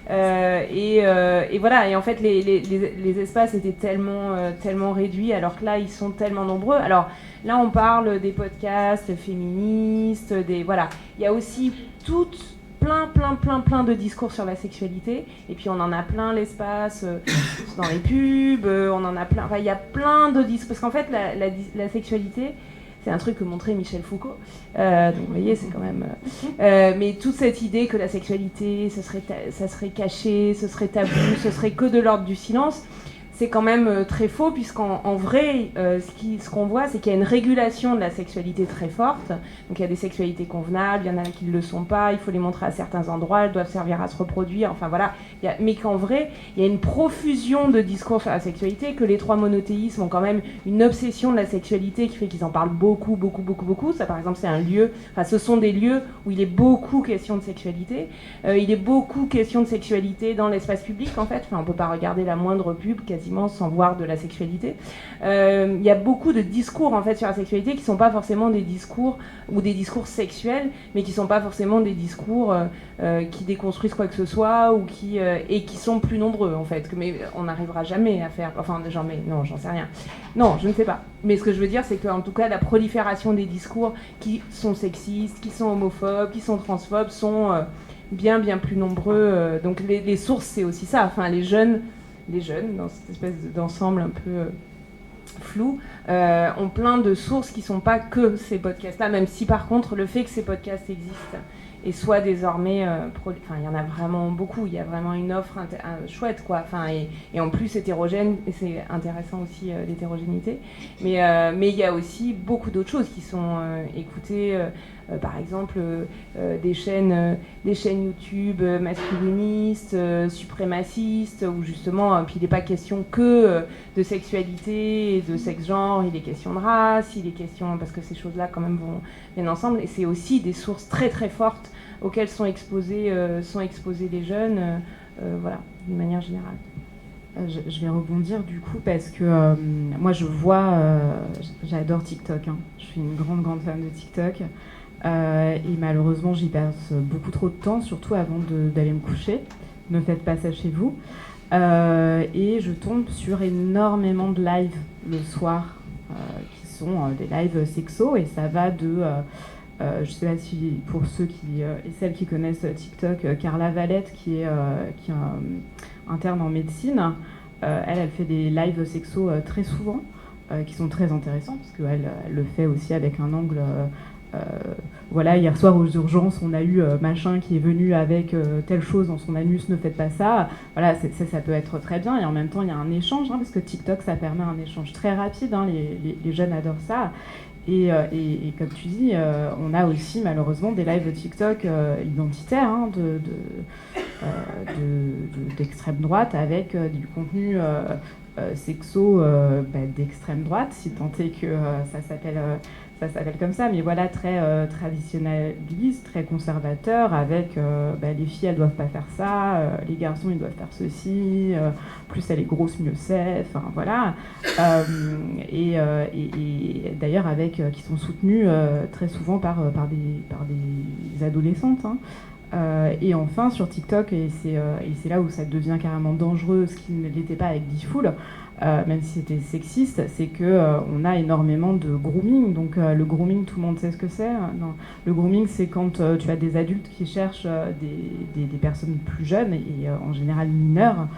et voilà, et en fait les espaces étaient tellement réduits alors que là ils sont tellement nombreux. Alors là on parle des podcasts féministes, voilà, il y a aussi plein de discours sur la sexualité, et puis on en a plein l'espace dans les pubs, on en a plein, enfin il y a plein de discours parce qu'en fait la sexualité c'est un truc que montrait Michel Foucault. Donc vous voyez, c'est quand même... mais toute cette idée que la sexualité, ça serait caché, ce serait tabou, ce serait que de l'ordre du silence, c'est quand même très faux, puisqu'en vrai, ce qu'on voit, c'est qu'il y a une régulation de la sexualité très forte. Donc il y a des sexualités convenables, il y en a qui ne le sont pas, il faut les montrer à certains endroits, elles doivent servir à se reproduire, enfin voilà. Mais qu'en vrai, il y a une profusion de discours sur la sexualité, que les trois monothéismes ont quand même une obsession de la sexualité qui fait qu'ils en parlent beaucoup. Ça, par exemple, c'est un lieu, enfin ce sont des lieux où il est beaucoup question de sexualité. Il est beaucoup question de sexualité dans l'espace public, en fait. Enfin, on ne peut pas regarder la moindre pub quasiment sans voir de la sexualité. Il y a beaucoup de discours en fait sur la sexualité qui sont pas forcément des discours ou des discours sexuels, mais qui sont pas forcément des discours qui déconstruisent quoi que ce soit ou qui sont plus nombreux en fait. Mais on n'arrivera jamais à faire. Enfin, non, j'en sais rien. Non, je ne sais pas. Mais ce que je veux dire, c'est qu'en tout cas, la prolifération des discours qui sont sexistes, qui sont homophobes, qui sont transphobes, sont bien plus nombreux. Donc les sources, c'est aussi ça. Enfin, les jeunes, dans cette espèce d'ensemble un peu flou, ont plein de sources qui ne sont pas que ces podcasts-là, même si par contre le fait que ces podcasts existent et soient désormais, il y en a vraiment beaucoup, il y a vraiment une offre chouette, quoi, et en plus hétérogène, et c'est intéressant aussi l'hétérogénéité, mais il y a aussi beaucoup d'autres choses qui sont écoutées, par exemple des chaînes YouTube masculinistes, suprémacistes, où justement, puis il n'est pas question que de sexualité et de sexe-genre, il est question de race, il est question, parce que ces choses-là quand même vont bien ensemble, et c'est aussi des sources très très fortes auxquelles sont exposés les jeunes, voilà, d'une manière générale. Je vais rebondir du coup parce que moi je vois, j'adore TikTok, hein. Je suis une grande fan de TikTok. Et malheureusement j'y passe beaucoup trop de temps, surtout avant d'aller me coucher. Ne faites pas ça chez vous. Et je tombe sur énormément de lives le soir qui sont des lives sexos, et ça va de je sais pas si pour ceux et celles qui connaissent TikTok, Carla Valette qui est interne en médecine, elle fait des lives sexos très souvent qui sont très intéressants parce qu'elle le fait aussi avec un angle voilà, hier soir aux urgences on a eu machin qui est venu avec telle chose dans son anus, ne faites pas ça. Voilà, ça peut être très bien, et en même temps il y a un échange, hein, parce que TikTok ça permet un échange très rapide, hein, les jeunes adorent ça. Et comme tu dis, on a aussi malheureusement des lives TikTok identitaires, hein, d'extrême droite, avec du contenu sexo d'extrême droite, si tant est que ça s'appelle comme ça, mais voilà, très traditionnaliste, très conservateur, avec les filles elles doivent pas faire ça, les garçons ils doivent faire ceci, plus elle est grosse mieux c'est, enfin voilà, et d'ailleurs avec qui sont soutenus très souvent par des adolescentes. Hein. Et enfin sur TikTok, et c'est là où ça devient carrément dangereux, ce qui ne l'était pas avec Diffoul, même si c'était sexiste, c'est qu'on a énormément de grooming. Donc le grooming, tout le monde sait ce que c'est. Non. Le grooming, c'est quand tu as des adultes qui cherchent des personnes plus jeunes, et en général mineures,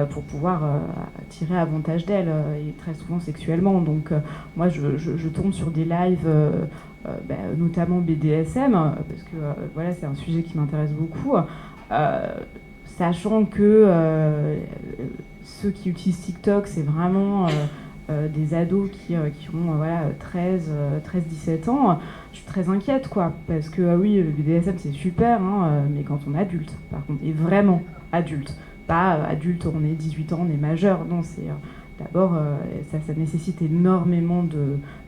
pour pouvoir tirer avantage d'elles, et très souvent sexuellement. Donc moi, je tombe sur des lives... notamment BDSM, parce que voilà, c'est un sujet qui m'intéresse beaucoup, sachant que ceux qui utilisent TikTok, c'est vraiment des ados qui ont 13-17 ans. Je suis très inquiète, quoi, parce que oui, le BDSM c'est super, hein, mais quand on est adulte, par contre, et vraiment adulte, pas adulte, on est 18 ans, on est majeur, non, c'est... D'abord, ça nécessite énormément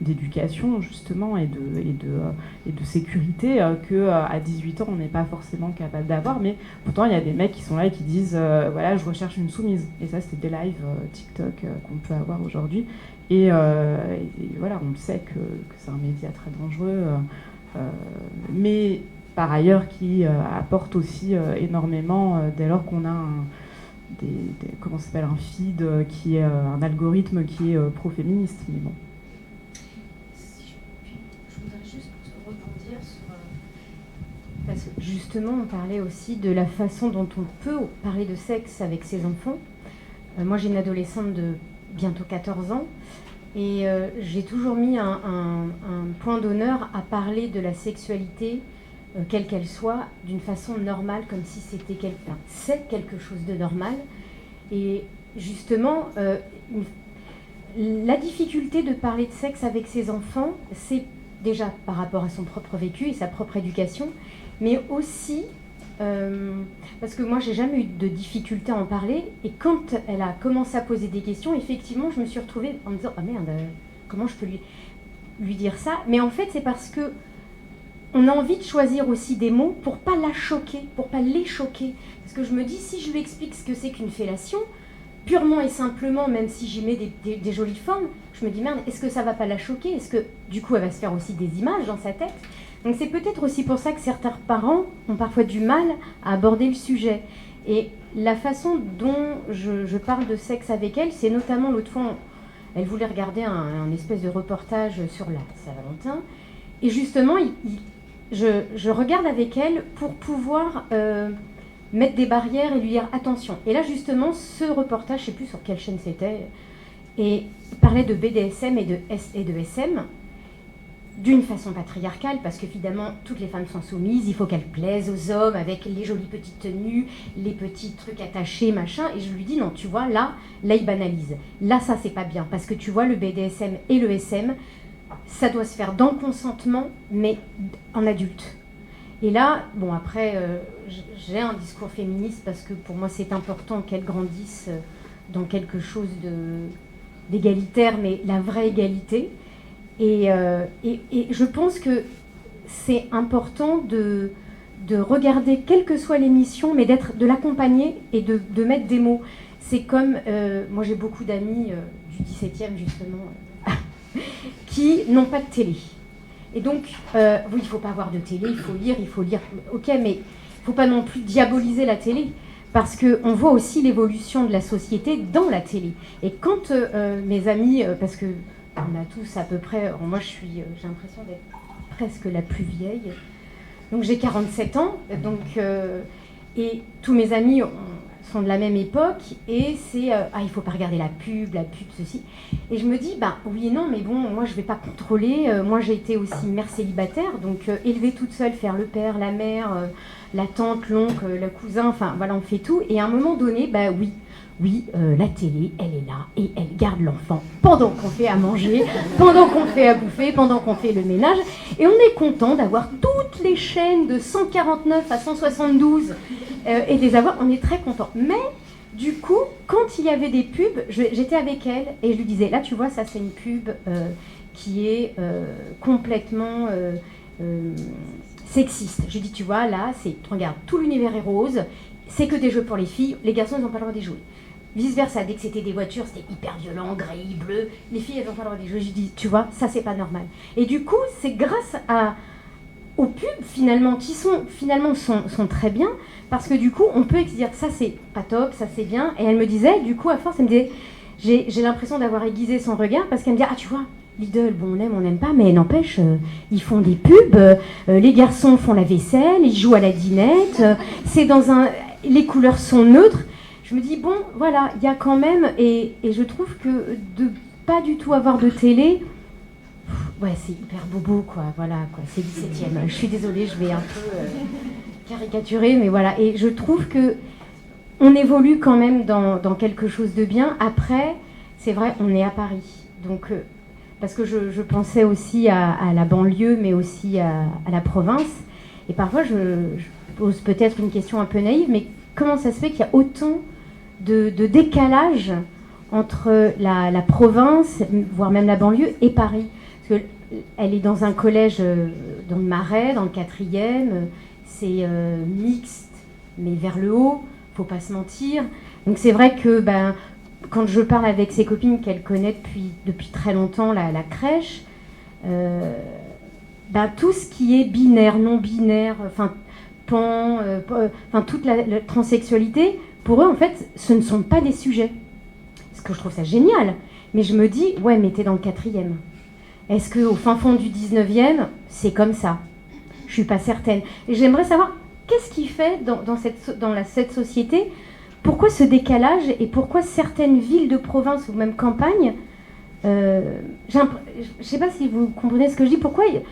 d'éducation, justement, et de sécurité qu'à 18 ans, on n'est pas forcément capable d'avoir. Mais pourtant, il y a des mecs qui sont là et qui disent voilà, je recherche une soumise. Et ça, c'est des lives TikTok qu'on peut avoir aujourd'hui. Et voilà, on sait que c'est un média très dangereux, mais par ailleurs qui apporte aussi énormément dès lors qu'on a comment ça s'appelle, un feed qui est un algorithme qui est pro-féministe, mais bon. Je voudrais juste rebondir sur... Parce que justement, on parlait aussi de la façon dont on peut parler de sexe avec ses enfants. Moi, j'ai une adolescente de bientôt 14 ans, et j'ai toujours mis un point d'honneur à parler de la sexualité, quelle qu'elle soit, d'une façon normale, comme si c'était c'est quelque chose de normal. Et justement, la difficulté de parler de sexe avec ses enfants, c'est déjà par rapport à son propre vécu et sa propre éducation, mais aussi parce que moi, j'ai jamais eu de difficulté à en parler, et quand elle a commencé à poser des questions, effectivement, je me suis retrouvée en me disant « Ah merde, comment je peux lui dire ça ?» Mais en fait, c'est parce que on a envie de choisir aussi des mots pour pas la choquer, pour pas les choquer. Parce que je me dis, si je lui explique ce que c'est qu'une fellation, purement et simplement, même si j'y mets des jolies formes, je me dis, merde, est-ce que ça va pas la choquer? Est-ce que, du coup, elle va se faire aussi des images dans sa tête? Donc c'est peut-être aussi pour ça que certains parents ont parfois du mal à aborder le sujet. Et la façon dont je parle de sexe avec elle, c'est notamment l'autre fois, elle voulait regarder un espèce de reportage sur la Saint-Valentin. Et justement, je regarde avec elle pour pouvoir mettre des barrières et lui dire attention. Et là, justement, ce reportage, je ne sais plus sur quelle chaîne c'était, et il parlait de BDSM et de SM d'une façon patriarcale, parce qu'évidemment, toutes les femmes sont soumises, il faut qu'elles plaisent aux hommes avec les jolies petites tenues, les petits trucs attachés, machin. Et je lui dis non, tu vois, là il banalise. Là, ça, c'est pas bien, parce que tu vois, le BDSM et le SM, ça doit se faire dans le consentement, mais en adulte. Et là, bon, après, j'ai un discours féministe parce que pour moi, c'est important qu'elles grandissent dans quelque chose d'égalitaire, mais la vraie égalité. Et je pense que c'est important de regarder, quelle que soit l'émission, mais de l'accompagner et de mettre des mots. C'est comme, moi j'ai beaucoup d'amis du 17e, justement, qui n'ont pas de télé. Et donc, oui, il ne faut pas avoir de télé, il faut lire, ok, mais il ne faut pas non plus diaboliser la télé, parce qu'on voit aussi l'évolution de la société dans la télé. Et quand mes amis, parce qu'on a tous à peu près, moi j'ai l'impression d'être presque la plus vieille, donc j'ai 47 ans, donc, et tous mes amis sont de la même époque, et c'est il ne faut pas regarder la pub, ceci. Et je me dis, oui et non, mais bon, moi je ne vais pas contrôler. Moi j'ai été aussi mère célibataire, donc élevée toute seule, faire le père, la mère, la tante, l'oncle, le cousin, enfin voilà, on fait tout. Et à un moment donné, oui, la télé, elle est là, et elle garde l'enfant pendant qu'on fait à manger, pendant qu'on fait à bouffer, pendant qu'on fait le ménage. Et on est content d'avoir toutes les chaînes de 149 à 172 et de les avoir, on est très content. Mais du coup, quand il y avait des pubs, j'étais avec elle et je lui disais, là tu vois, ça c'est une pub qui est complètement sexiste. Je lui dis, tu vois, là, regarde, tout l'univers est rose, c'est que des jeux pour les filles, les garçons ils n'ont pas le droit d'y jouer. Vice versa, dès que c'était des voitures, c'était hyper violent, gris, bleu, les filles elles n'ont pas le droit d'y jouer. Je lui dis, tu vois, ça c'est pas normal. Et du coup, c'est grâce aux pubs finalement qui sont très bien, parce que du coup on peut dire ça c'est pas top, ça c'est bien, et elle me disait, du coup à force elle me disait, j'ai l'impression d'avoir aiguisé son regard, parce qu'elle me dit, ah tu vois, Lidl, bon on n'aime pas, mais n'empêche, ils font des pubs, les garçons font la vaisselle, ils jouent à la dinette, les couleurs sont neutres. Je me dis, bon voilà, il y a quand même, et je trouve que de pas du tout avoir de télé, ouais, c'est hyper bobo, quoi, voilà, quoi, c'est 17e. Je suis désolée, je vais un peu caricaturer, mais voilà. Et je trouve que on évolue quand même dans quelque chose de bien. Après, c'est vrai, on est à Paris. Donc, parce que je pensais aussi à la banlieue, mais aussi à la province. Et parfois, je pose peut-être une question un peu naïve, mais comment ça se fait qu'il y a autant de décalage entre la province, voire même la banlieue, et Paris? Elle est dans un collège dans le Marais, dans le 4e, c'est mixte, mais vers le haut, faut pas se mentir. Donc c'est vrai que quand je parle avec ses copines qu'elle connaît depuis très longtemps, la crèche, tout ce qui est binaire, non binaire, toute la transsexualité, pour eux en fait, ce ne sont pas des sujets. Parce que je trouve ça génial. Mais je me dis, ouais, mais t'es dans le 4e. Est-ce qu'au fin fond du 19e, c'est comme ça? Je ne suis pas certaine. Et j'aimerais savoir, qu'est-ce qui fait dans cette société, pourquoi ce décalage et pourquoi certaines villes de province ou même campagne, je ne sais pas si vous comprenez ce que je dis, pourquoi il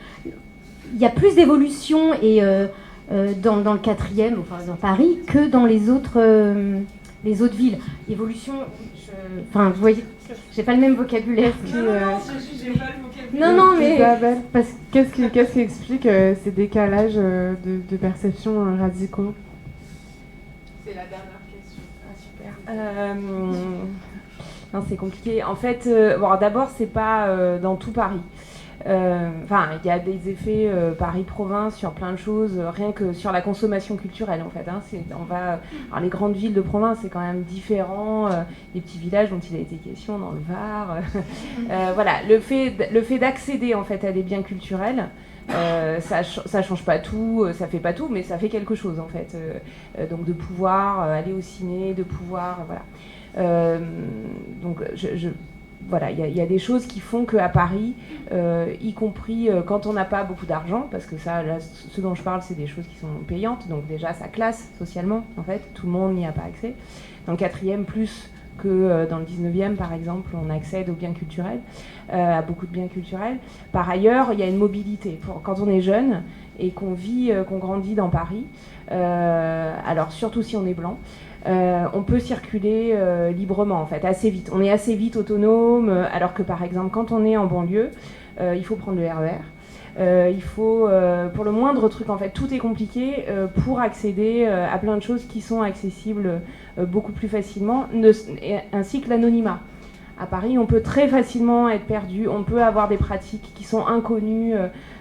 y a plus d'évolution dans le 4e, enfin dans Paris, que dans les autres villes. Évolution, vous voyez, j'ai pas le même vocabulaire que... j'ai pas le vocabulaire. Non, mais... Isabelle, qu'est-ce qui explique ces décalages de perceptions radicaux? C'est la dernière question. Ah, super. Non, c'est compliqué. En fait, d'abord, c'est pas dans tout Paris. Il y a des effets Paris-Province sur plein de choses, rien que sur la consommation culturelle en fait. Alors les grandes villes de province, c'est quand même différent des petits villages dont il a été question dans le Var. Voilà, le fait d'accéder en fait à des biens culturels, ça change pas tout, ça fait pas tout, mais ça fait quelque chose en fait. Donc de pouvoir aller au ciné, de pouvoir voilà. Voilà, il y a des choses qui font qu'à Paris, y compris quand on n'a pas beaucoup d'argent, parce que ça, là, ce dont je parle, c'est des choses qui sont payantes, donc déjà ça classe socialement, en fait, tout le monde n'y a pas accès. Dans le 4e, plus que dans le 19e, par exemple, on accède aux biens culturels, à beaucoup de biens culturels. Par ailleurs, il y a une mobilité. Quand on est jeune et qu'on grandit dans Paris, alors surtout si on est blanc, on peut circuler librement en fait, assez vite. On est assez vite autonome, alors que par exemple quand on est en banlieue, il faut prendre le RER. Il faut, pour le moindre truc en fait, tout est compliqué pour accéder à plein de choses qui sont accessibles beaucoup plus facilement, ainsi que l'anonymat. À Paris, on peut très facilement être perdu, on peut avoir des pratiques qui sont inconnues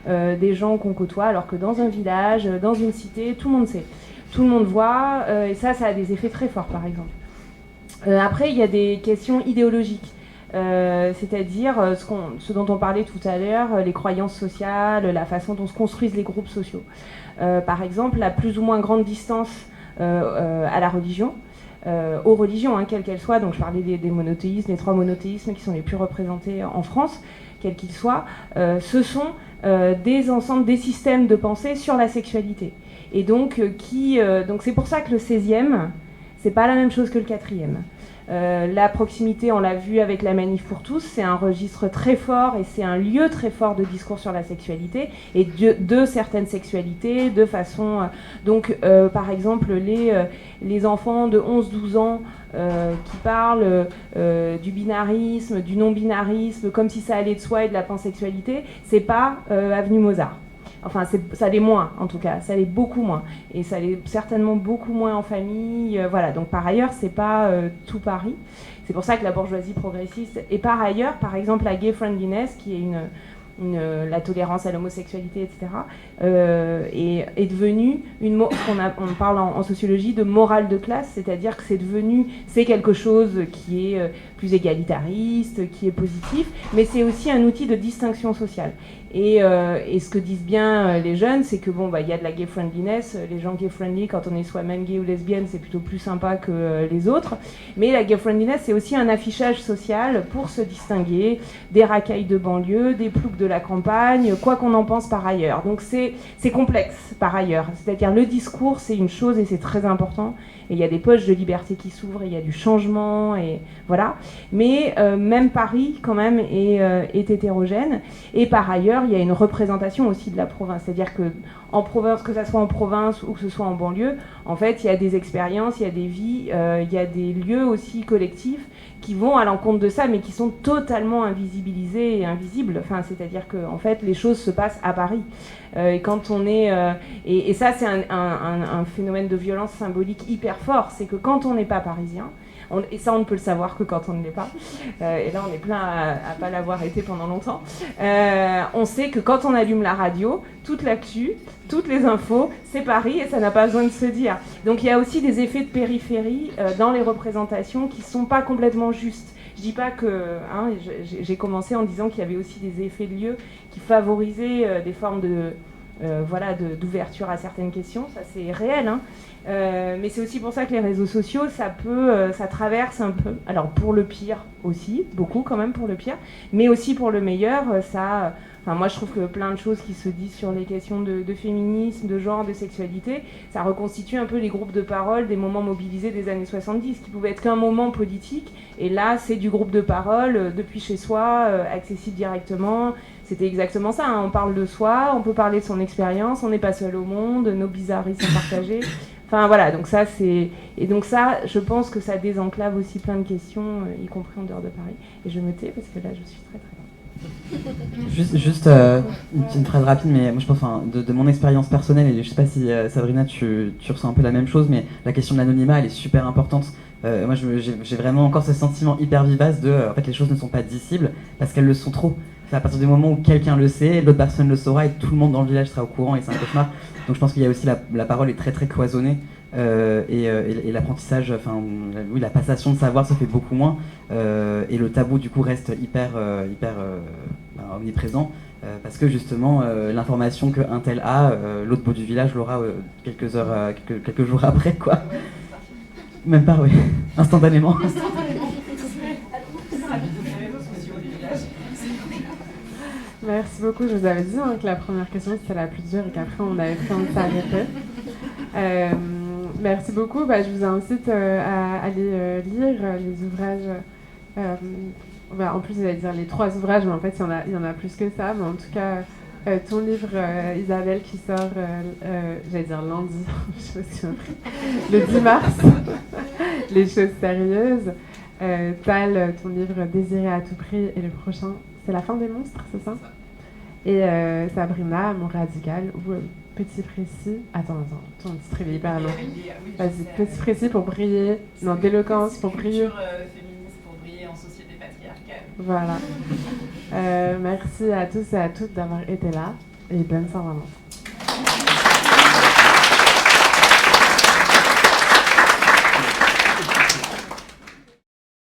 des gens qu'on côtoie, alors que dans un village, dans une cité, tout le monde sait. Tout le monde voit, et ça a des effets très forts, par exemple. Après, il y a des questions idéologiques, c'est-à-dire ce dont on parlait tout à l'heure, les croyances sociales, la façon dont se construisent les groupes sociaux. Par exemple, la plus ou moins grande distance à la religion, aux religions, quelles qu'elles soient. Donc, je parlais des monothéismes, des 3 monothéismes qui sont les plus représentés en France, quels qu'ils soient. Ce sont des ensembles, des systèmes de pensée sur la sexualité. Et donc, donc c'est pour ça que le 16e, c'est pas la même chose que le 4e. La proximité, on l'a vu avec la Manif pour tous, c'est un registre très fort et c'est un lieu très fort de discours sur la sexualité et de certaines sexualités, de façon... donc, par exemple, les enfants de 11-12 ans qui parlent du binarisme, du non-binarisme, comme si ça allait de soi et de la pansexualité, c'est pas Avenue Mozart. Enfin, ça l'est moins, en tout cas. Ça l'est beaucoup moins. Et ça l'est certainement beaucoup moins en famille. Voilà. Donc, par ailleurs, c'est pas tout Paris. C'est pour ça que la bourgeoisie progressiste... Et par ailleurs, par exemple, la gay friendliness, qui est la tolérance à l'homosexualité, etc., est devenue on parle en sociologie de morale de classe, c'est-à-dire que c'est quelque chose qui est plus égalitariste, qui est positif, mais c'est aussi un outil de distinction sociale. Et ce que disent bien les jeunes, c'est que y a de la gay friendliness, les gens gay friendly, quand on est soi-même gay ou lesbienne, c'est plutôt plus sympa que les autres, mais la gay friendliness, c'est aussi un affichage social pour se distinguer des racailles de banlieue, des ploucs de la campagne, quoi qu'on en pense par ailleurs. Donc c'est complexe par ailleurs, c'est-à-dire le discours, c'est une chose et c'est très important, et il y a des poches de liberté qui s'ouvrent, et il y a du changement, et voilà. Mais même Paris, quand même, est hétérogène. Et par ailleurs, il y a une représentation aussi de la province. C'est-à-dire qu'en province, que ça soit en province ou que ce soit en banlieue, en fait, il y a des expériences, il y a des vies, il y a des lieux aussi collectifs qui vont à l'encontre de ça, mais qui sont totalement invisibilisés et invisibles. Enfin, c'est-à-dire que, en fait, les choses se passent à Paris. Et quand on est... et ça, c'est un phénomène de violence symbolique hyper fort. C'est que quand on n'est pas parisien, et ça, on ne peut le savoir que quand on ne l'est pas. Et là, on est plein à pas l'avoir été pendant longtemps. On sait que quand on allume la radio, toute l'actu, toutes les infos, c'est Paris et ça n'a pas besoin de se dire. Donc, il y a aussi des effets de périphérie dans les représentations qui ne sont pas complètement justes. Je dis pas que... j'ai commencé en disant qu'il y avait aussi des effets de lieu qui favorisaient des formes d'ouverture à certaines questions. Ça, c'est réel, mais c'est aussi pour ça que les réseaux sociaux, ça traverse un peu. Alors pour le pire aussi, beaucoup quand même pour le pire, mais aussi pour le meilleur, moi je trouve que plein de choses qui se disent sur les questions de féminisme, de genre, de sexualité, ça reconstitue un peu les groupes de parole des moments mobilisés des années 70, qui pouvaient être qu'un moment politique, et là c'est du groupe de parole depuis chez soi, accessible directement. C'était exactement ça, on parle de soi, on peut parler de son expérience, on n'est pas seul au monde, nos bizarreries sont partagées. Enfin voilà, donc ça c'est... Et donc ça, je pense que ça désenclave aussi plein de questions, y compris en dehors de Paris. Et je me tais parce que là je suis très très... Juste une petite phrase rapide, mais moi je pense de mon expérience personnelle, et je sais pas si Sabrina tu ressens un peu la même chose, mais la question de l'anonymat elle est super importante. Moi j'ai vraiment encore ce sentiment hyper vivace de en fait les choses ne sont pas dissibles parce qu'elles le sont trop. C'est à partir du moment où quelqu'un le sait, l'autre personne le saura et tout le monde dans le village sera au courant et c'est un cauchemar. Donc je pense qu'il y a aussi la parole est très très cloisonnée et l'apprentissage, la passation de savoir se fait beaucoup moins et le tabou du coup reste hyper omniprésent parce que justement l'information qu'un tel a, l'autre bout du village l'aura quelques jours après quoi. Même pas, oui, instantanément. Merci beaucoup. Je vous avais dit que la première question c'était la plus dure et qu'après on avait pris de s'arrêter. Merci beaucoup. Je vous incite à aller lire les ouvrages. En plus, j'allais dire les 3 ouvrages, mais en fait il y en a plus que ça. Mais en tout cas, ton livre, Isabelle, qui sort, j'allais dire lundi, je me suis le 10 mars, Les choses sérieuses. Tal, ton livre Désiré à tout prix, et le prochain, c'est La fin des monstres, c'est ça? Et Sabrina, Amour radical, ou Petit précis. Attends, ton titre il est hyper long. Vas-y, Petit précis pour briller. Non, d'éloquence pour briller. Féministe pour briller en société patriarcale. Voilà. Merci à tous et à toutes d'avoir été là, et bonne Saint-Valentin.